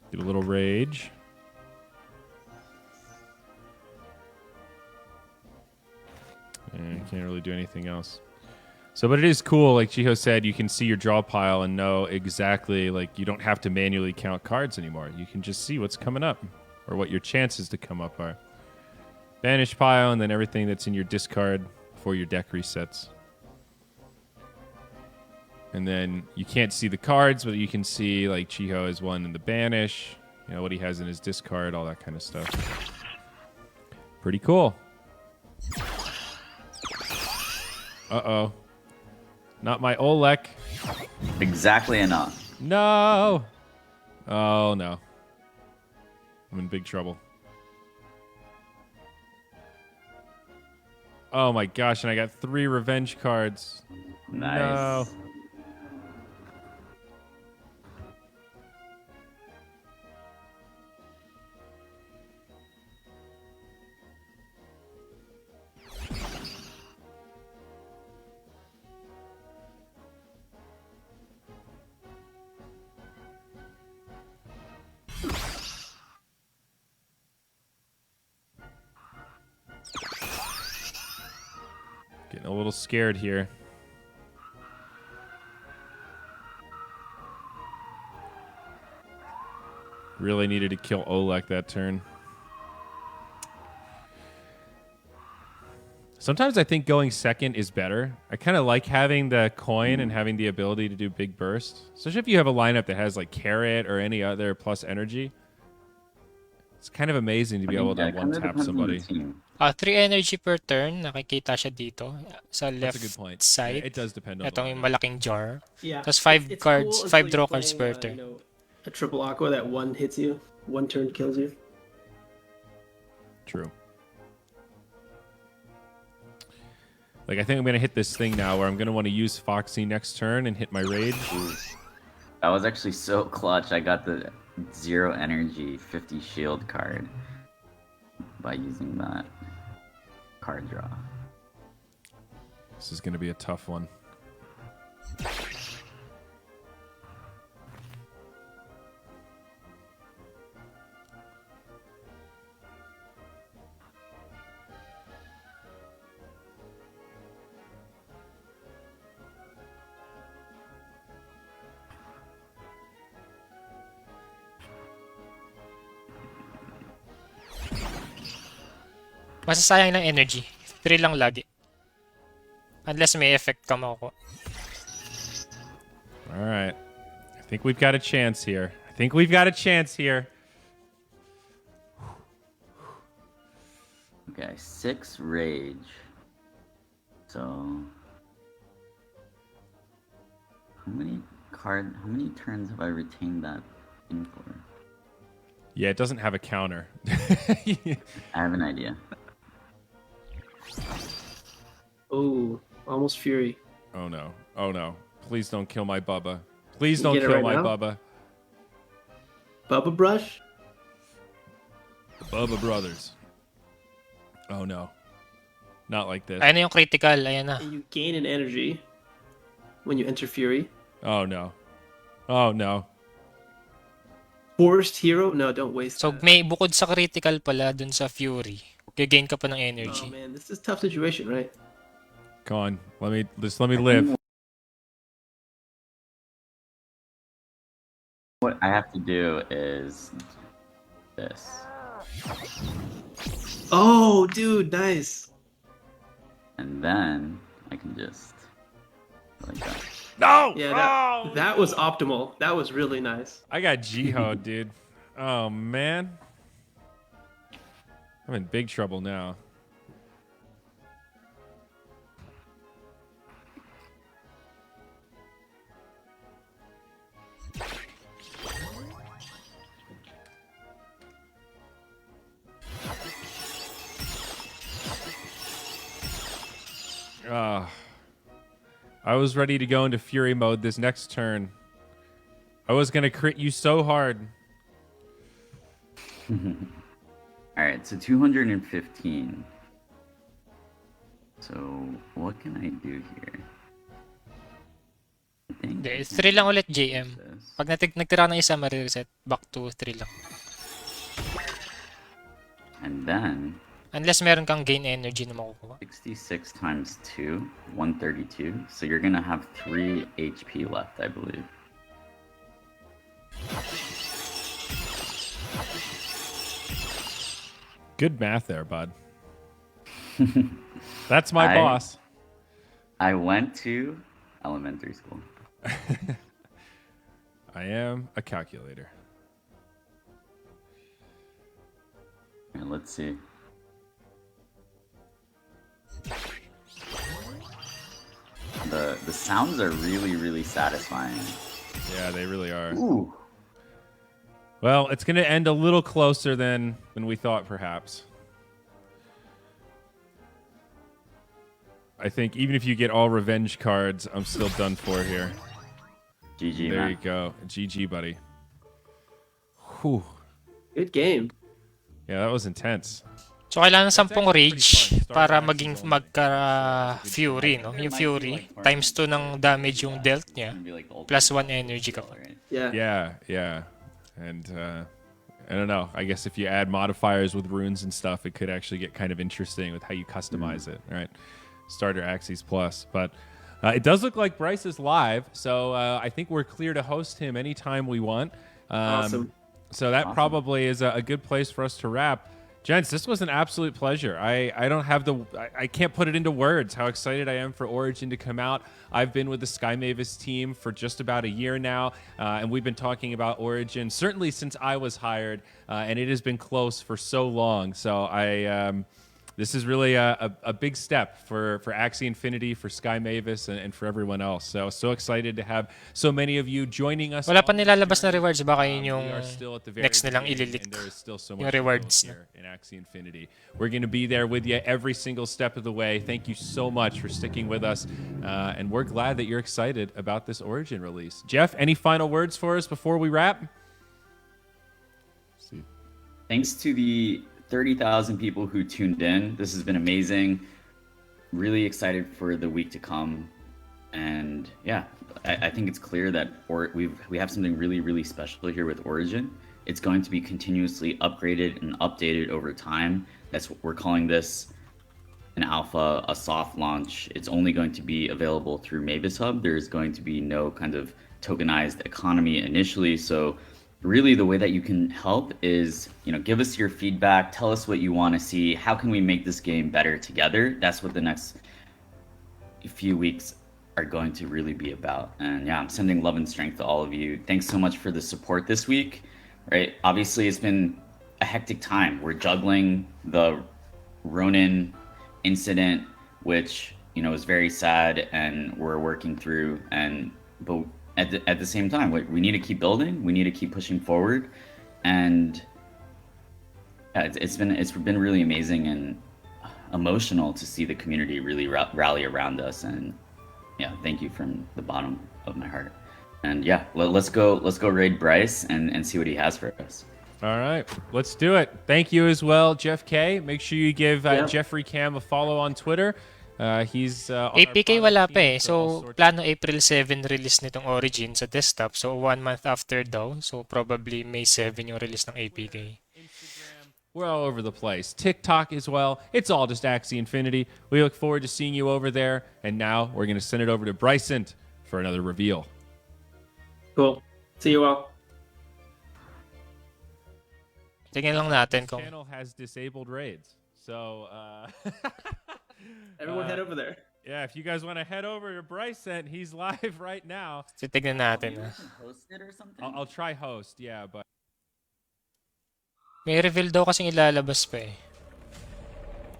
Get a little rage. And can't really do anything else. So, but it is cool. Like Jiho said, you can see your draw pile and know exactly, like, you don't have to manually count cards anymore. You can just see what's coming up or what your chances to come up are. Banish pile and then everything that's in your discard before your deck resets. And then you can't see the cards, but you can see, like, Jiho has one in the banish, you know, what he has in his discard, all that kind of stuff. Pretty cool. Uh-oh. Not my Olek. Exactly enough. No. Oh, no. I'm in big trouble. Oh, my gosh, and I got 3 revenge cards. Nice. No. Getting a little scared here. Really needed to kill Olek that turn. Sometimes I think going second is better. I kind of like having the coin and having the ability to do big burst, especially if you have a lineup that has like carrot or any other plus energy. It's kind of amazing to be able to one tap somebody. 3 energy per turn. Nakikita siya dito sa That's left a good point. side. Yeah, it does depend on. Itong yung malaking jar. Yeah. Tapos 5 It's cards, cool 5 until draw you're cards playing, per turn. a triple aqua that one hits you, one turn kills you. True. Like, I think I'm going to hit this thing now where I'm going to want to use Foxy next turn and hit my Rage. That was actually so clutch. I got the 0 energy 50 shield card by using that card draw. This is going to be a tough one. Masasayang ng energy. 3 lang lagi. Unless may effect ka makukuha. All right. I think we've got a chance here. Okay, 6 rage. So how many turns have I retained that thing for? Yeah, it doesn't have a counter. I have an idea. Oh, almost Fury. Oh no. Oh no. Please don't kill my Bubba. Please don't get it kill right my now? Bubba. Bubba Brush? The Bubba brothers. Oh no. Not like this. Ayan na yung critical. Ayan na. And you gain an energy when you enter Fury. Oh no. Oh no. Forced hero? No, don't waste So that. may bukod sa critical pala dun sa Fury. Gain ka pa ng Oh energy. man, this is a tough situation, right? Come on. Let me live. What I have to do is this. Oh, dude, nice. And then I can just like that. No! Yeah, that was optimal. That was really nice. I got Jiho, dude. Oh man. I'm in big trouble now. I was ready to go into Fury mode this next turn. I was going to crit you so hard. Alright, so 215. So what can I do here? I think Hindi, I 3 can lang do ulit JM. this. Pag nagtira ng isa, marireset. Back to 3 lang. And then Unless meron kang gain energy na makukuha. 66 times 2, 132. So you're gonna have 3 HP left, I believe. Good math there, bud. That's my I- boss. I went to elementary school. I am a calculator. Alright, let's see. The sounds are really satisfying. Yeah, they really are. Ooh. Well, it's going to end a little closer than we thought, perhaps. I think even if you get all revenge cards, I'm still done for here. GG, There man. you go. GG, buddy. Whew. Good game. Yeah, that was intense. So, kailangan ng 10 actually pretty rage fun. Start para Axie maging going. magka-Fury, no? Yung Fury, times 2 ng damage yung dealt niya, It's gonna be like the ultimate plus 1 energy ka pa. right? Yeah. Yeah. And I don't know. I guess if you add modifiers with runes and stuff, it could actually get kind of interesting with how you customize it, right? Starter Axies Plus. But it does look like Bryce is live, so I think we're clear to host him anytime we want. Awesome. So that Awesome. probably is a good place for us to wrap. Gents, this was an absolute pleasure. I don't have I can't put it into words how excited I am for Origin to come out. I've been with the Sky Mavis team for just about a year now, and we've been talking about Origin certainly since I was hired, and it has been close for so long. So this is really a big step for Axie Infinity, for Sky Mavis, and for everyone else. So excited to have so many of you joining us. Wala pa nilalabas na rewards. Baka yun yung We are still at the very next nilang beginning, ililik. and there is still so Yung much to go rewards na. here in Axie Infinity. We're going to be there with you every single step of the way. Thank you so much for sticking with us, and we're glad that you're excited about this Origin release. Jeff, any final words for us before we wrap? Thanks to the 30,000 people who tuned in. This has been amazing. Really excited for the week to come. And yeah, I think it's clear that we have something really, really special here with Origin. It's going to be continuously upgraded and updated over time. That's what we're calling this an alpha, a soft launch. It's only going to be available through Mavis Hub. There's going to be no kind of tokenized economy initially. So really the way that you can help is, give us your feedback, tell us what you want to see, how can we make this game better together? That's what the next few weeks are going to really be about. And yeah, I'm sending love and strength to all of you. Thanks so much for the support this week, right? Obviously it's been a hectic time. We're juggling the Ronin incident, which, is very sad, and we're working through, but at the same time, we need to keep building. We need to keep pushing forward, and it's been really amazing and emotional to see the community really rally around us. And yeah, thank you from the bottom of my heart. And yeah, let's go raid Bryce and see what he has for us. All right, let's do it. Thank you as well, Jeff K. Make sure you give Jeffrey Cam a follow on Twitter. He's on APK our wala product pa team, eh. so all So, sorts plano April 7 release nitong Origin sa desktop. So, 1 month after daw. So, probably May 7 yung release ng APK. We're all over the place. TikTok as well. It's all just Axie Infinity. We look forward to seeing you over there. And now we're going to send it over to Bryson for another reveal. Cool. See you all. Tingnan lang natin This kung channel has disabled raids. So, Everyone head over there. yeah, if you guys want to head over to Bryson, he's live right now. titignan natin. Host it or something? I'll try host, yeah, but May reveal daw kasing ilalabas pa eh.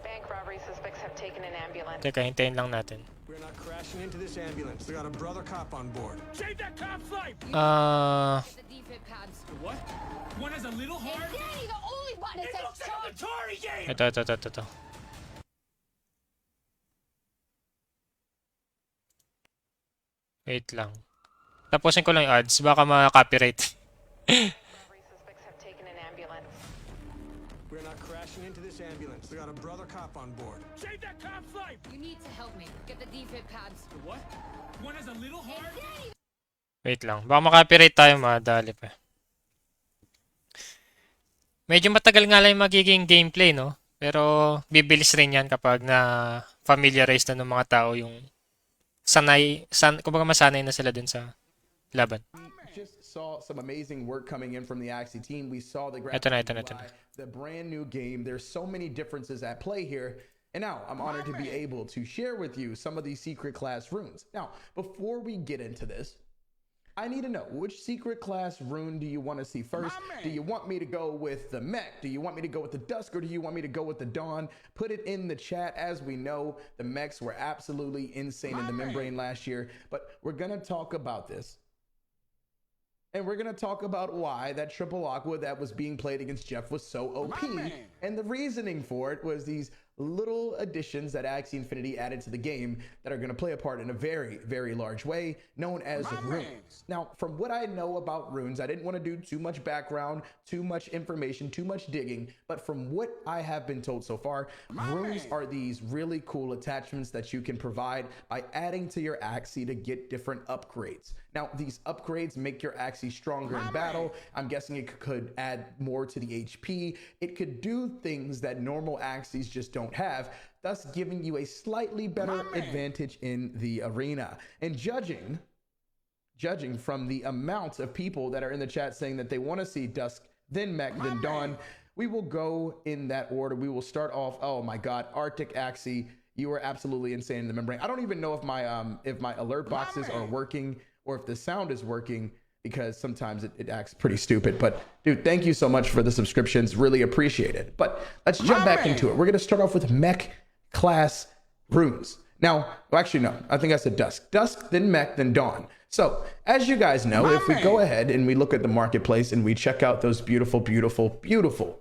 Bank robbery suspects have taken an ambulance. Teka, hintayin lang natin. We're not crashing into this ambulance. We got a brother cop on board. Save that cop's life! The defib pads. What? One has a little Hey, heart? Danny, the only button It that looks says like a charge. Atari game! Ito. Wait lang. Tapusin ko lang yung ads. Baka ma-copyright. Robbery suspects have taken an ambulance. We're not crashing into this ambulance. We got a brother cop on board. Save that cop's life! You need to help me. Get the defib pads. What? One has a little Hey, heart? Danny, Wait lang. Baka ma-copyright tayo, madali pa. Medyo matagal nga lang yung magiging gameplay, no? Pero bibilis rin yan kapag na familiarize na ng mga tao yung kumbaga masanay na sila dun sa laban. Just saw some amazing work coming in from the Axie team. We saw the Ito na. the brand new game. There's so many differences at play here. And now I'm honored to be able to share with you some of these secret class runes. Now, before we get into this, I need to know, which secret class rune do you want to see first? Do you want me to go with the mech? Do you want me to go with the dusk, or do you want me to go with the dawn? Put it in the chat. As we know, the mechs were absolutely insane in the membrane last year, but we're going to talk about this. And we're going to talk about why that triple aqua that was being played against Jeff was so OP. And the reasoning for it was these little additions that Axie Infinity added to the game that are going to play a part in a very, very large way, known as runes. Now, from what I know about runes, I didn't want to do too much background, too much information, too much digging, but from what I have been told so far, runes are these really cool attachments that you can provide by adding to your Axie to get different upgrades. Now, these upgrades make your Axie stronger in battle. I'm guessing it could add more to the HP. It could do things that normal Axies just don't have, thus giving you a slightly better advantage in the arena. And judging from the amount of people that are in the chat saying that they want to see Dusk, then Mech, then Dawn, we will go in that order. We will start off. Oh my God, Arctic Axie, you are absolutely insane in the membrane. I don't even know if my alert boxes are working or if the sound is working, because sometimes it acts pretty stupid. But dude, thank you so much for the subscriptions. Really appreciate it. But let's jump back into it. We're gonna start off with mech class runes. Now, well, actually, no, I think I said dusk. Dusk, then mech, then dawn. So as you guys know, if we go ahead and we look at the marketplace and we check out those beautiful, beautiful, beautiful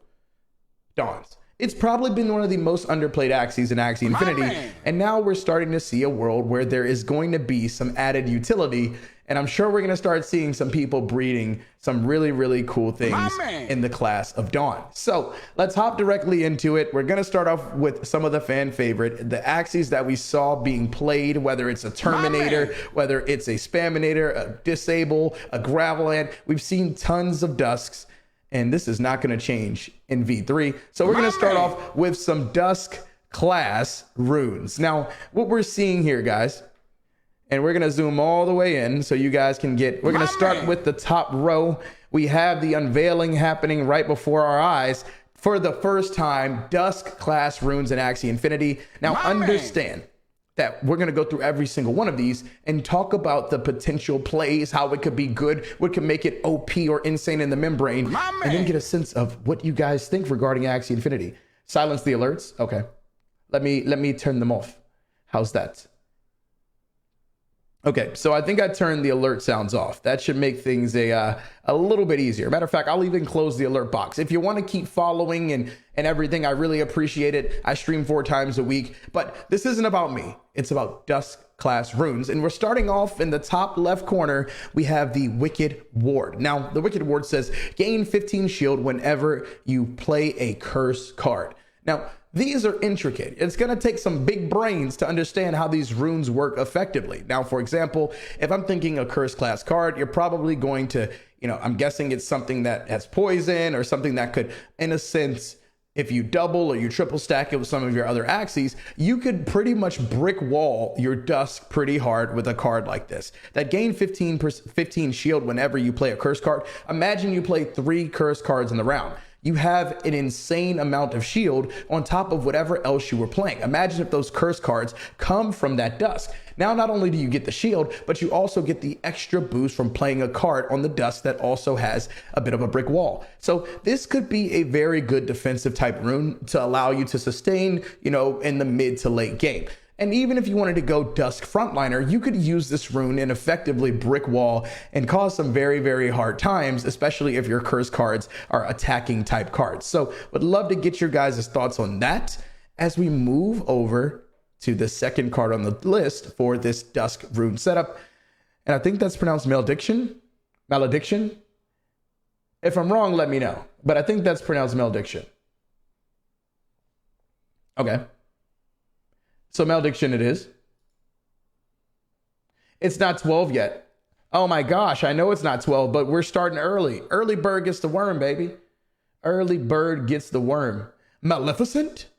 dawns, it's probably been one of the most underplayed Axies in Axie Infinity. And now we're starting to see a world where there is going to be some added utility. And I'm sure we're going to start seeing some people breeding some really, really cool things in the class of Dawn. So let's hop directly into it. We're going to start off with some of the fan favorite, the Axies that we saw being played, whether it's a Terminator, whether it's a Spaminator, a Disable, a Graveland. We've seen tons of Dusks, and this is not going to change in V3. So we're going to start off with some Dusk class runes. Now, what we're seeing here, guys, and we're going to zoom all the way in so you guys can get, we're going to start with the top row. We have the unveiling happening right before our eyes for the first time, Dusk class runes in Axie Infinity. Now understand that we're going to go through every single one of these and talk about the potential plays, how it could be good, what could make it OP or insane in the membrane, and then get a sense of what you guys think regarding Axie Infinity. Silence the alerts. Okay. Let me turn them off. How's that? Okay, so I think I turned the alert sounds off. That should make things a little bit easier. Matter of fact, I'll even close the alert box. If you want to keep following and everything, I really appreciate it. I stream 4 times a week, but this isn't about me. It's about Dusk class runes. And we're starting off in the top left corner. We have the Wicked Ward. Now, the Wicked Ward says gain 15 shield whenever you play a curse card. Now, these are intricate. It's going to take some big brains to understand how these runes work effectively. Now, for example, if I'm thinking a curse class card, you're probably going to, I'm guessing it's something that has poison or something that could, in a sense, if you double or you triple stack it with some of your other Axies, you could pretty much brick wall your Dusk pretty hard with a card like this. That gain 15 shield whenever you play a curse card. Imagine you play 3 curse cards in the round. You have an insane amount of shield on top of whatever else you were playing. Imagine if those curse cards come from that Dusk. Now, not only do you get the shield, but you also get the extra boost from playing a card on the Dusk that also has a bit of a brick wall. So this could be a very good defensive type rune to allow you to sustain, in the mid to late game. And even if you wanted to go Dusk Frontliner, you could use this rune and effectively brick wall and cause some very, very hard times, especially if your curse cards are attacking type cards. So would love to get your guys' thoughts on that as we move over to the second card on the list for this Dusk rune setup. And I think that's pronounced Malediction. If I'm wrong, let me know. But I think that's pronounced Malediction. Okay. So Malediction it is. It's not 12 yet. Oh my gosh, I know it's not 12, but we're starting early. Early bird gets the worm, baby. Early bird gets the worm. Maleficent?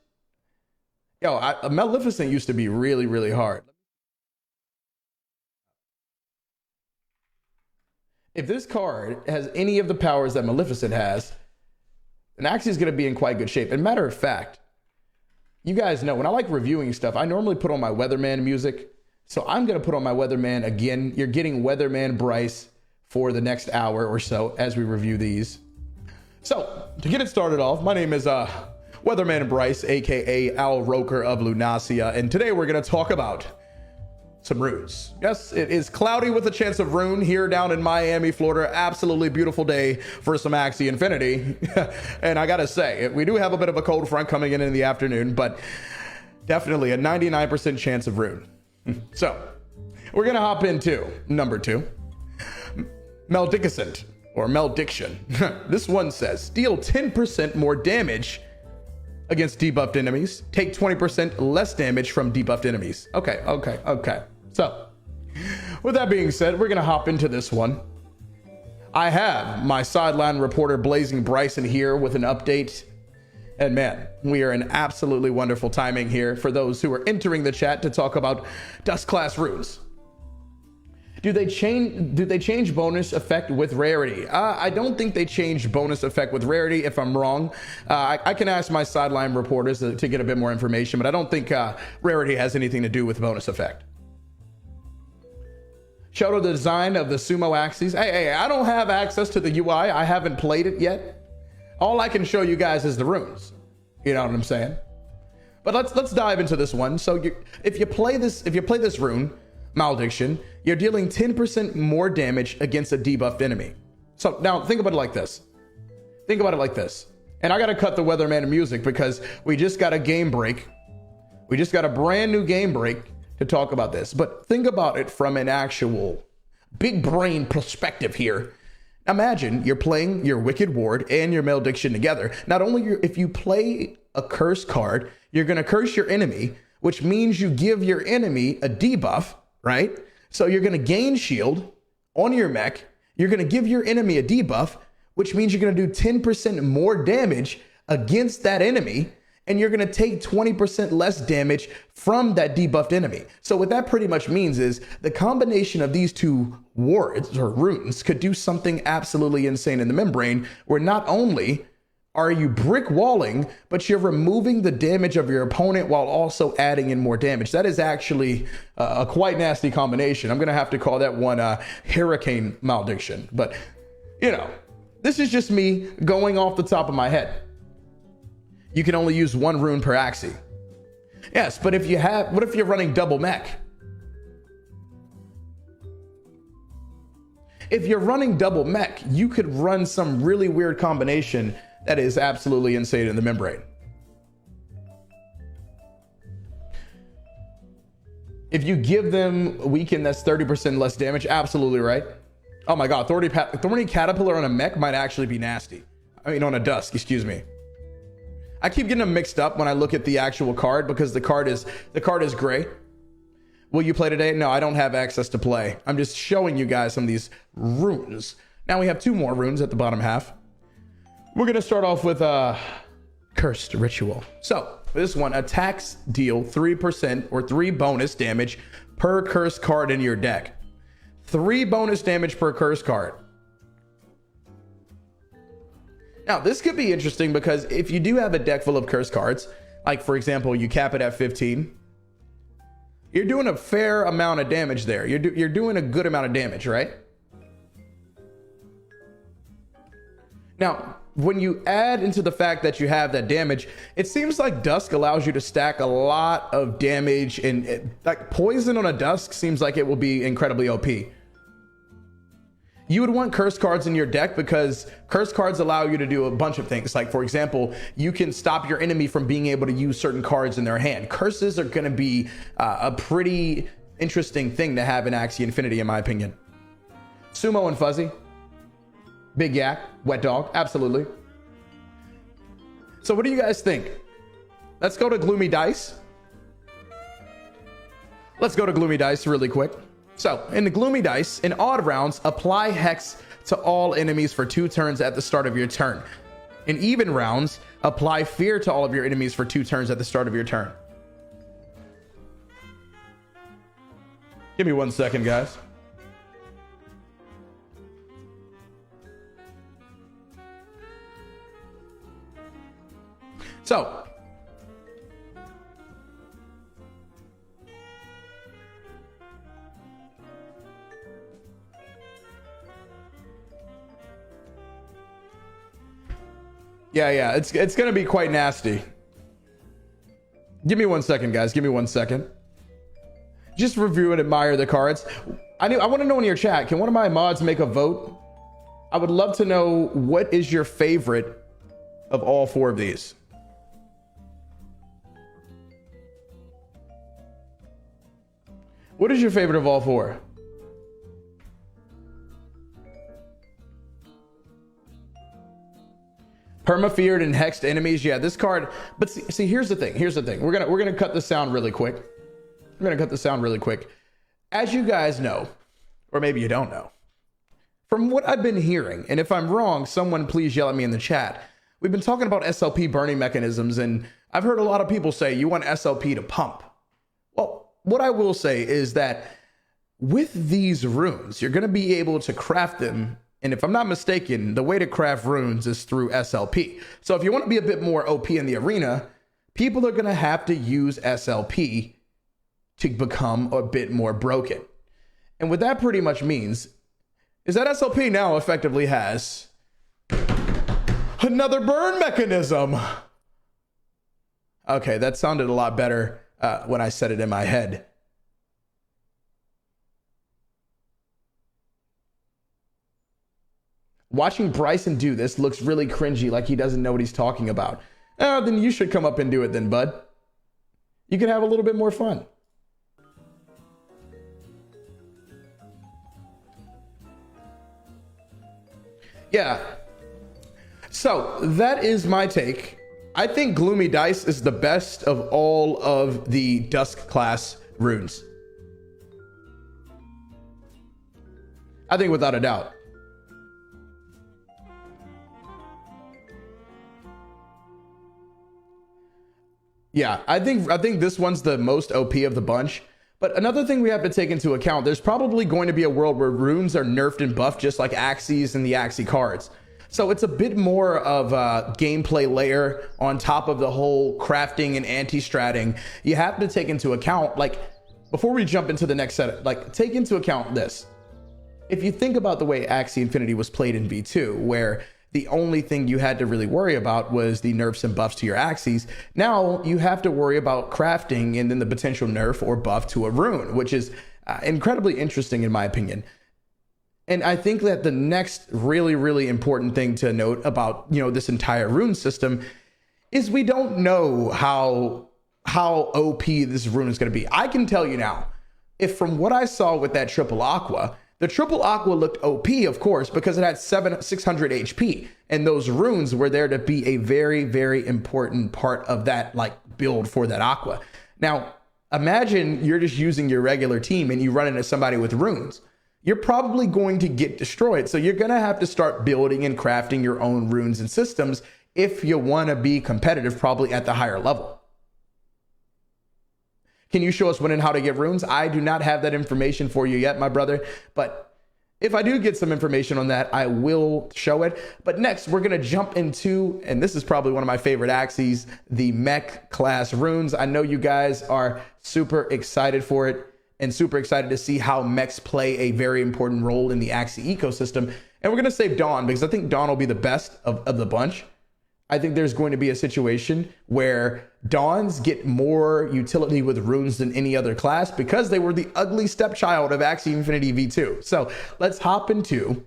Maleficent used to be really, really hard. If this card has any of the powers that Maleficent has, then Axie is going to be in quite good shape. And matter of fact, you guys know when I like reviewing stuff, I normally put on my Weatherman music. So I'm going to put on my Weatherman again. You're getting Weatherman Bryce for the next hour or so as we review these. So to get it started off, my name is Weatherman Bryce, aka Al Roker of Lunacia. And today we're going to talk about some runes. Yes, it is cloudy with a chance of rune here down in Miami, Florida. Absolutely beautiful day for some Axie Infinity. And I gotta say, we do have a bit of a cold front coming in the afternoon, but definitely a 99% chance of rune. So we're gonna hop into number 2, Malediction or Malediction. This one says deal 10% more damage against debuffed enemies. Take 20% less damage from debuffed enemies. Okay. So, with that being said, we're going to hop into this one. I have my sideline reporter Blazing Bryson here with an update. And man, we are in absolutely wonderful timing here for those who are entering the chat to talk about Dusk class runes. Do they change bonus effect with rarity? I don't think they changed bonus effect with rarity. If I'm wrong, I can ask my sideline reporters to get a bit more information, but I don't think rarity has anything to do with bonus effect. Show the design of the sumo Axies. Hey, I don't have access to the UI. I haven't played it yet. All I can show you guys is the runes. You know what I'm saying? But let's dive into this one. So if you play this rune, Malediction, you're dealing 10% more damage against a debuffed enemy. So now think about it like this. And I got to cut the weatherman music because we just got a game break. We just got a brand new game break to talk about this. But think about it from an actual big brain perspective here. Imagine you're playing your Wicked Ward and your Malediction together. Not only if you play a curse card, you're going to curse your enemy, which means you give your enemy a debuff, right? So you're going to gain shield on your mech. You're going to give your enemy a debuff, which means you're going to do 10% more damage against that enemy. And you're going to take 20% less damage from that debuffed enemy. So what that pretty much means is the combination of these two wards or runes could do something absolutely insane in the membrane, where not only are you brick walling, but you're removing the damage of your opponent while also adding in more damage. That is actually a quite nasty combination. I'm going to have to call that one Hurricane Malediction. But, you know, this is just me going off the top of my head. You can only use one rune per Axie. Yes, but what if you're running double mech? If you're running double mech, you could run some really weird combination that is absolutely insane in the membrane. If you give them a weaken, that's 30% less damage. Absolutely right. Oh my God, Thorny Caterpillar on a mech might actually be nasty. I mean, on a Dusk, excuse me. I keep getting them mixed up when I look at the actual card because the card is gray. Will you play today? No, I don't have access to play. I'm just showing you guys some of these runes. Now we have two more runes at the bottom half. We're going to start off with Cursed Ritual. So this one, attacks deal 3% or 3 bonus damage per curse card in your deck. 3 bonus damage per curse card. Now, this could be interesting because if you do have a deck full of curse cards, like for example, you cap it at 15, you're doing a fair amount of damage there. You're doing a good amount of damage, right? Now, when you add into the fact that you have that damage, it seems like Dusk allows you to stack a lot of damage, and like poison on a Dusk seems like it will be incredibly OP. You would want curse cards in your deck because curse cards allow you to do a bunch of things. Like, for example, you can stop your enemy from being able to use certain cards in their hand. Curses are going to be a pretty interesting thing to have in Axie Infinity, in my opinion. Sumo and Fuzzy. Big Yak. Wet Dog. Absolutely. So what do you guys think? Let's go to Gloomy Dice. Let's go to Gloomy Dice really quick. So, in the Gloomy Dice, in odd rounds, apply Hex to all enemies for 2 turns at the start of your turn. In even rounds, apply Fear to all of your enemies for 2 turns at the start of your turn. Give me 1 second, guys. So, yeah, it's gonna be quite nasty. Give me 1 second, guys. Give me 1 second. Just review and admire the cards. I want to know in your chat, can one of my mods make a vote? I would love to know what is your favorite of all 4 of these. What is your favorite of all 4? Perma-feared and hexed enemies. Yeah, this card. But see, here's the thing. We're gonna cut the sound really quick. As you guys know, or maybe you don't know, from what I've been hearing, and if I'm wrong, someone please yell at me in the chat. We've been talking about SLP burning mechanisms, and I've heard a lot of people say you want SLP to pump. Well, what I will say is that with these runes, you're going to be able to craft them. And if I'm not mistaken, the way to craft runes is through SLP. So if you want to be a bit more OP in the arena, people are going to have to use SLP to become a bit more broken. And what that pretty much means is that SLP now effectively has another burn mechanism. Okay, that sounded a lot better when I said it in my head. Watching Bryson do this looks really cringy, like he doesn't know what he's talking about. Oh, then you should come up and do it then, bud. You can have a little bit more fun. Yeah. So that is my take. I think Gloomy Dice is the best of all of the Dusk class runes. I think without a doubt. Yeah, I think this one's the most OP of the bunch. But another thing we have to take into account, there's probably going to be a world where runes are nerfed and buffed just like Axies and the Axie cards. So it's a bit more of a gameplay layer on top of the whole crafting and anti-stratting. You have to take into account, like, before we jump into the next set, like, take into account this. If you think about the way Axie Infinity was played in V2, where the only thing you had to really worry about was the nerfs and buffs to your Axies. Now you have to worry about crafting and then the potential nerf or buff to a rune, which is incredibly interesting in my opinion. And I think that the next really, really important thing to note about, you know, this entire rune system is we don't know how OP this rune is going to be. I can tell you now, if from what I saw with that triple aqua, the triple aqua looked OP, of course, because it had 600 HP, and those runes were there to be a very, very important part of that like build for that aqua. Now, imagine you're just using your regular team and you run into somebody with runes. You're probably going to get destroyed. So you're going to have to start building and crafting your own runes and systems if you want to be competitive, probably at the higher level. Can you show us when and how to get runes? I do not have that information for you yet, my brother, but if I do get some information on that, I will show it. But next, we're going to jump into, and this is probably one of my favorite Axies, the mech class runes. I know you guys are super excited for it and super excited to see how mechs play a very important role in the Axie ecosystem. And we're going to save Dawn because I think Dawn will be the best of the bunch. I think there's going to be a situation where Dawns get more utility with runes than any other class because they were the ugly stepchild of Axie Infinity V2. So let's hop into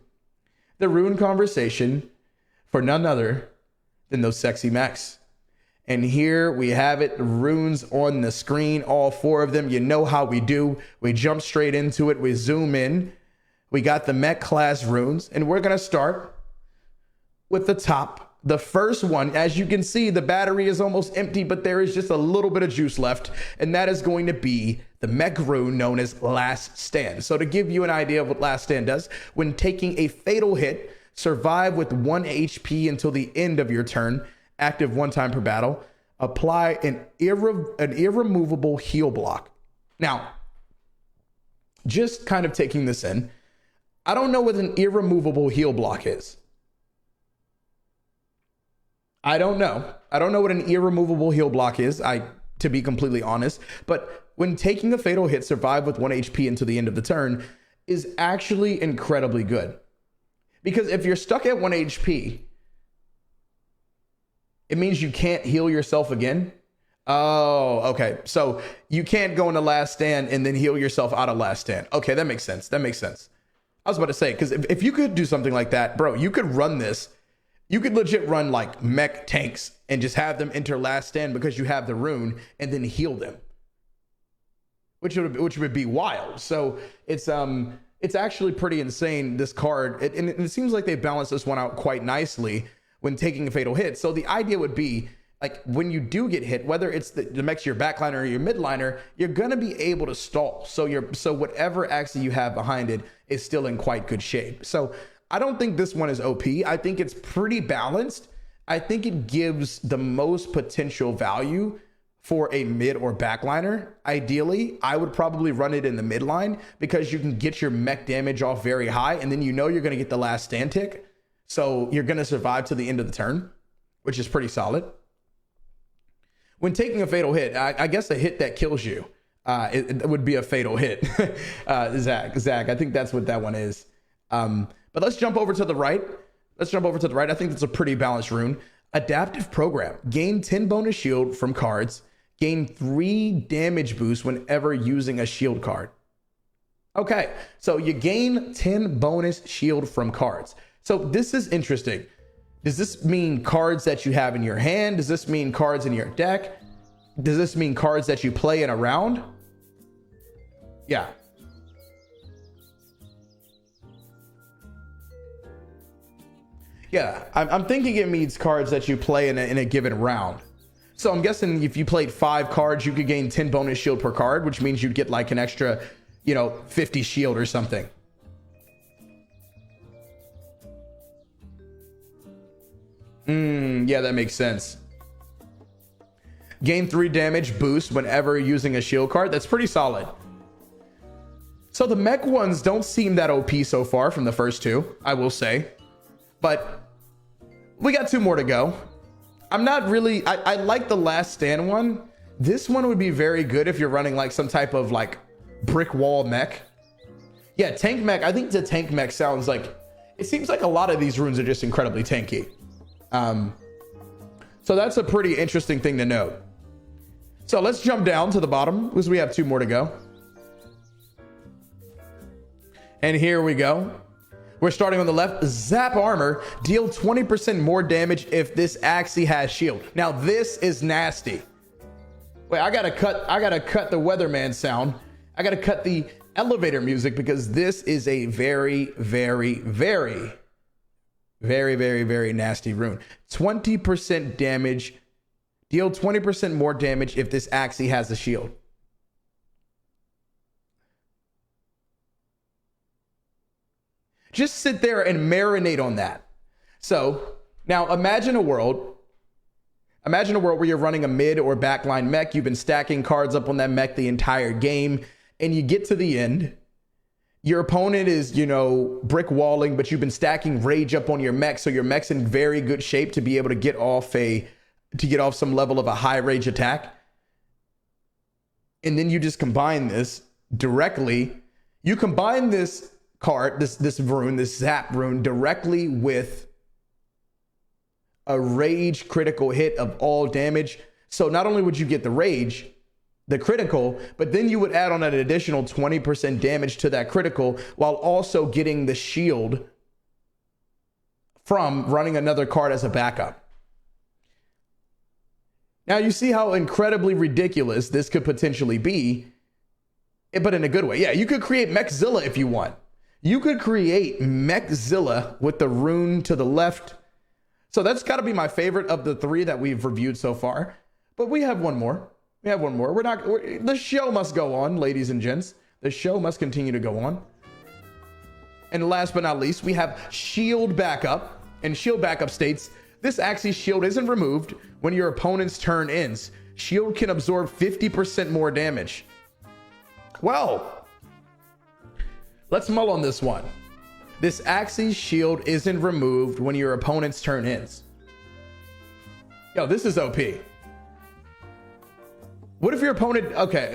the rune conversation for none other than those sexy mechs. And here we have it, runes on the screen, all four of them. You know how we do. We jump straight into it. We zoom in. We got the mech class runes, and we're going to start with the top. The first one, as you can see, the battery is almost empty, but there is just a little bit of juice left, and that is going to be the mech rune known as Last Stand. So to give you an idea of what Last Stand does, when taking a fatal hit, survive with 1 HP until the end of your turn, active 1 time per battle, apply an irremovable heal block. Now, just kind of taking this in, I don't know what an irremovable heal block is. I don't know what an irremovable heal block is, to be completely honest. But when taking a fatal hit, survive with 1 HP until the end of the turn is actually incredibly good. Because if you're stuck at 1 HP, it means you can't heal yourself again. Oh, okay. So you can't go into Last Stand and then heal yourself out of Last Stand. Okay, that makes sense. I was about to say, because if you could do something like that, bro, you could run this. You could legit run like mech tanks and just have them enter Last Stand because you have the rune and then heal them, which would be wild. So it's actually pretty insane, this card. And it seems like they balanced this one out quite nicely when taking a fatal hit. So the idea would be, like, when you do get hit, whether it's the mech's your backliner or your midliner, you're gonna be able to stall. So whatever Axie you have behind it is still in quite good shape. So I don't think this one is OP. I think it's pretty balanced. I think it gives the most potential value for a mid or backliner. Ideally, I would probably run it in the mid line because you can get your mech damage off very high, and then you know you're going to get the last stand tick. So you're going to survive to the end of the turn, which is pretty solid. When taking a fatal hit, I guess a hit that kills you, it would be a fatal hit. Zach, I think that's what that one is. But let's jump over to the right. I think that's a pretty balanced rune. Adaptive program. Gain 10 bonus shield from cards. Gain 3 damage boost whenever using a shield card. Okay, so you gain 10 bonus shield from cards. So this is interesting. Does this mean cards that you have in your hand? Does this mean cards in your deck? Does this mean cards that you play in a round? Yeah. Yeah, I'm thinking it means cards that you play in a given round. So I'm guessing if you played 5 cards, you could gain 10 bonus shield per card, which means you'd get like an extra, 50 shield or something. Yeah, that makes sense. Gain 3 damage boost whenever using a shield card. That's pretty solid. So the mech ones don't seem that OP so far from the first 2, I will say. But we got 2 more to go. I'm not really, I like the last stand one. This one would be very good if you're running like some type of like brick wall mech. Yeah, tank mech. I think the tank mech sounds like, it seems like a lot of these runes are just incredibly tanky. So that's a pretty interesting thing to note. So let's jump down to the bottom because we have 2 more to go. And here we go. We're starting on the left. Zap armor. Deal 20% more damage if this Axie has shield. Now this is nasty. Wait, I gotta cut the weatherman sound. I gotta cut the elevator music because this is a very, very, very, very, very, very nasty rune. 20% damage. Deal 20% more damage if this Axie has a shield. Just sit there and marinate on that. So now imagine a world where you're running a mid or backline mech. You've been stacking cards up on that mech the entire game, and you get to the end. Your opponent is, brick walling, but you've been stacking rage up on your mech, so your mech's in very good shape to be able to get off some level of a high rage attack. And then you just combine this directly. You combine this card, this rune, this zap rune directly with a rage critical hit of all damage. So not only would you get the rage, the critical, but then you would add on an additional 20% damage to that critical while also getting the shield from running another card as a backup. Now you see how incredibly ridiculous this could potentially be, but in a good way. Yeah, you could create Mechzilla if you want. You could create Mechzilla with the rune to the left. So that's got to be my favorite of the 3 that we've reviewed so far. But we have one more. The show must go on, ladies and gents. The show must continue to go on. And last but not least, we have Shield Backup. And Shield Backup states, this Axie shield isn't removed when your opponent's turn ends. Shield can absorb 50% more damage. Well, let's mull on this one. This Axie shield isn't removed when your opponent's turn ends. Yo, this is OP. What if your opponent... Okay.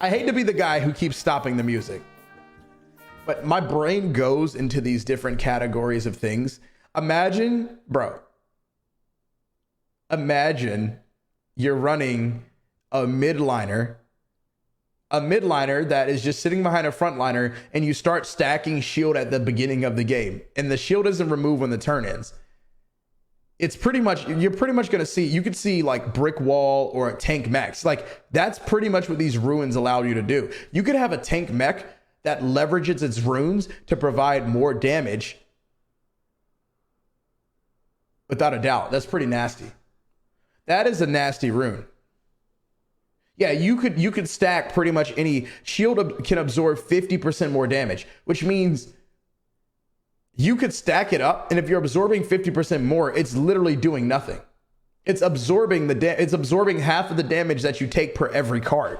I hate to be the guy who keeps stopping the music, but my brain goes into these different categories of things. Imagine you're running a midliner that is just sitting behind a frontliner, and you start stacking shield at the beginning of the game, and the shield isn't removed when the turn ends. You're pretty much going to see, you could see like brick wall or a tank mech. Like that's pretty much what these runes allow you to do. You could have a tank mech that leverages its runes to provide more damage. Without a doubt, that's pretty nasty. That is a nasty rune. Yeah, you could stack pretty much any shield can absorb 50% more damage, which means you could stack it up, and if you're absorbing 50% more, it's literally doing nothing. It's absorbing it's absorbing half of the damage that you take per every card.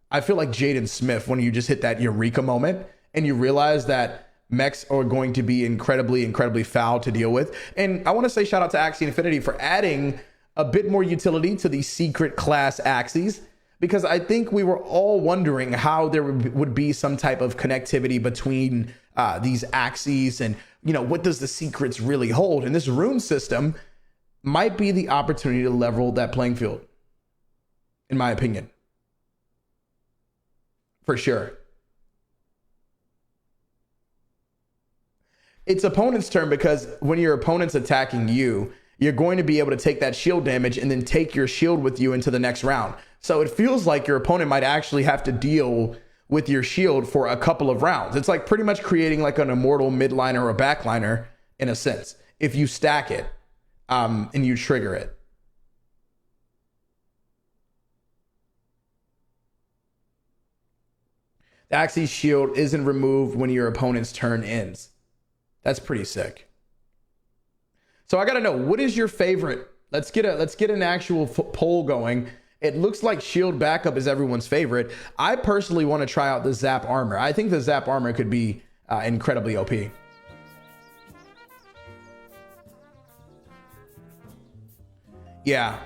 I feel like Jaden Smith when you just hit that eureka moment and you realize that mechs are going to be incredibly foul to deal with. And I want to say shout out to Axie Infinity for adding a bit more utility to the secret class Axies, because I think we were all wondering how there would be some type of connectivity between these Axies and, you know, what does the secrets really hold? And this rune system might be the opportunity to level that playing field, in my opinion. For sure. It's opponent's turn because when your opponent's attacking you, you're going to be able to take that shield damage and then take your shield with you into the next round. So it feels like your opponent might actually have to deal with your shield for a couple of rounds. It's like pretty much creating like an immortal midliner or a backliner in a sense, if you stack it and you trigger it. The Axie's shield isn't removed when your opponent's turn ends. That's pretty sick. So I gotta know, what is your favorite? Let's get an actual poll going. It looks like shield backup is everyone's favorite. I personally want to try out the Zap armor. I think the Zap armor could be incredibly OP. Yeah.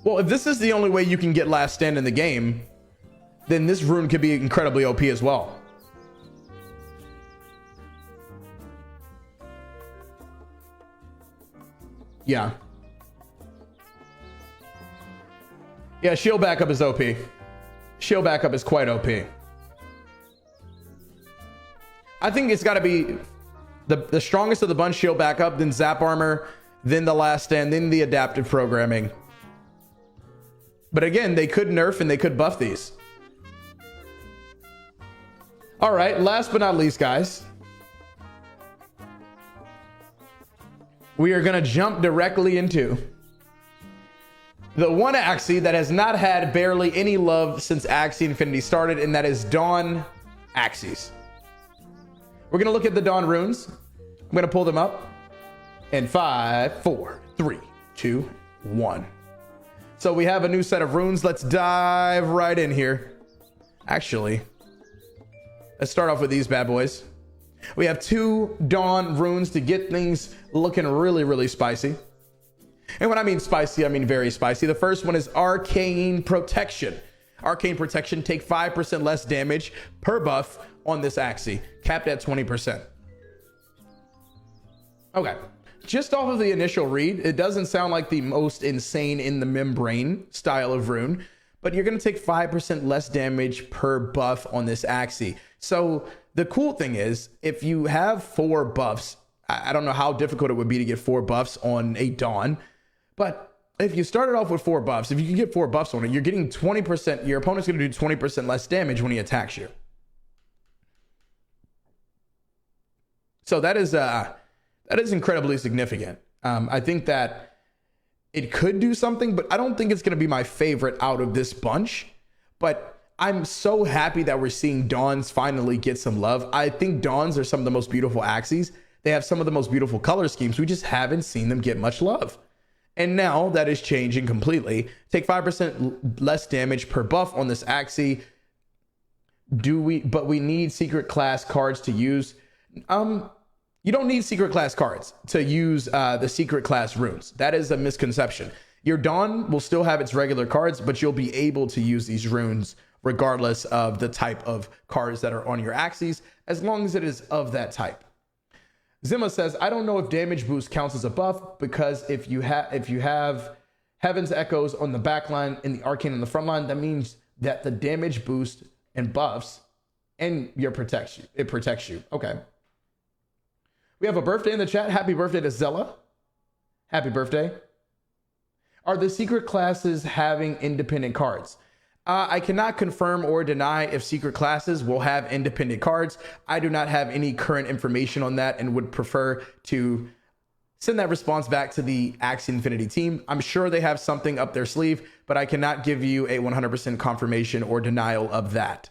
Well, if this is the only way you can get last stand in the game, then this rune could be incredibly OP as well. Yeah. Yeah, shield backup is OP. Shield backup is quite OP. I think it's got to be the strongest of the bunch, shield backup, then Zap armor, then the last stand, then the adaptive programming. But again, they could nerf and they could buff these. All right, last but not least, guys, we are going to jump directly into the one Axie that has not had barely any love since Axie Infinity started, and that is Dawn Axies. We're going to look at the Dawn runes. I'm going to pull them up in 5, 4, 3, 2, 1. So we have a new set of runes. Let's dive right in here. Actually, let's start off with these bad boys. We have 2 Dawn runes to get things looking really spicy. And when I mean spicy, I mean very spicy. The first one is Arcane Protection. Arcane Protection, take 5% less damage per buff on this Axie, capped at 20%. Okay, just off of the initial read, it doesn't sound like the most insane in the membrane style of rune, but you're going to take 5% less damage per buff on this Axie. So the cool thing is, if you have 4 buffs, I don't know how difficult it would be to get 4 buffs on a Dawn, but if you started off with 4 buffs, if you can get 4 buffs on it, you're getting 20%, your opponent's going to do 20% less damage when he attacks you. So that is incredibly significant. I think that it could do something, but I don't think it's going to be my favorite out of this bunch. But I'm so happy that we're seeing Dawns finally get some love. I think Dawns are some of the most beautiful Axies. They have some of the most beautiful color schemes. We just haven't seen them get much love. And now that is changing completely. Take 5% less damage per buff on this Axie. But we need secret class cards to use. You don't need secret class cards to use the secret class runes. That is a misconception. Your Dawn will still have its regular cards, but you'll be able to use these runes regardless of the type of cards that are on your Axies, as long as it is of that type. Zima says, I don't know if damage boost counts as a buff, because if you have Heaven's Echoes on the back line and the Arcane on the front line, that means that the damage boost and buffs and it protects you. Okay. We have a birthday in the chat. Happy birthday to Zella. Happy birthday. Are the secret classes having independent cards? I cannot confirm or deny if secret classes will have independent cards. I do not have any current information on that and would prefer to send that response back to the Axie Infinity team. I'm sure they have something up their sleeve, but I cannot give you a 100% confirmation or denial of that.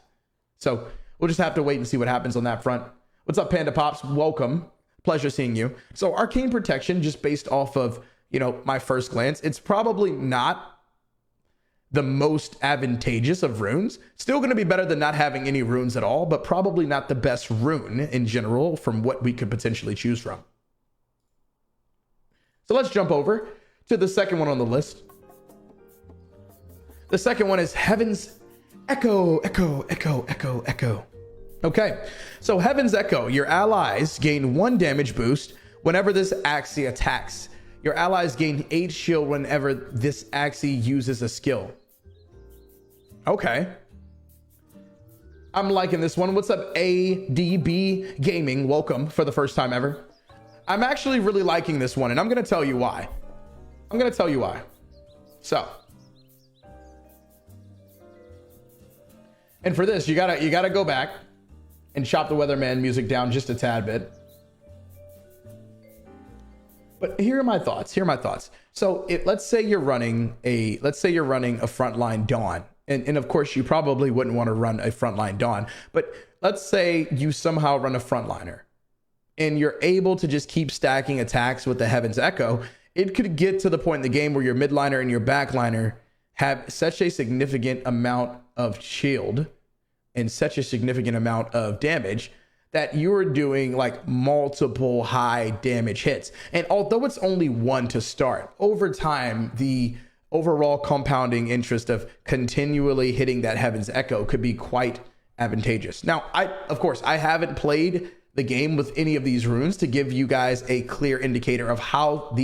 So we'll just have to wait and see what happens on that front. What's up, Panda Pops? Welcome. Pleasure seeing you. So Arcane Protection, just based off of, you know, my first glance, it's probably not the most advantageous of runes. Still going to be better than not having any runes at all, but probably not the best rune in general from what we could potentially choose from. So let's jump over to the second one on the list. The second one is Heaven's Echo, Echo, Echo, Echo, Echo. Okay, so Heaven's Echo, your allies gain 1 damage boost whenever this Axie attacks. Your allies gain 8 shield whenever this Axie uses a skill. Okay. I'm liking this one. What's up, ADB Gaming? Welcome for the first time ever. I'm actually really liking this one, and I'm going to tell you why. So, and for this, you gotta go back and chop the Weatherman music down just a tad bit. But here are my thoughts. So let's say you're running a frontline Dawn. And of course, you probably wouldn't want to run a frontline Dawn. But let's say you somehow run a frontliner and you're able to just keep stacking attacks with the Heaven's Echo. It could get to the point in the game where your midliner and your backliner have such a significant amount of shield and such a significant amount of damage that you're doing like multiple high damage hits. And although it's only 1 to start, over time, the overall compounding interest of continually hitting that Heaven's Echo could be quite advantageous. Now, of course, I haven't played the game with any of these runes to give you guys a clear indicator of how the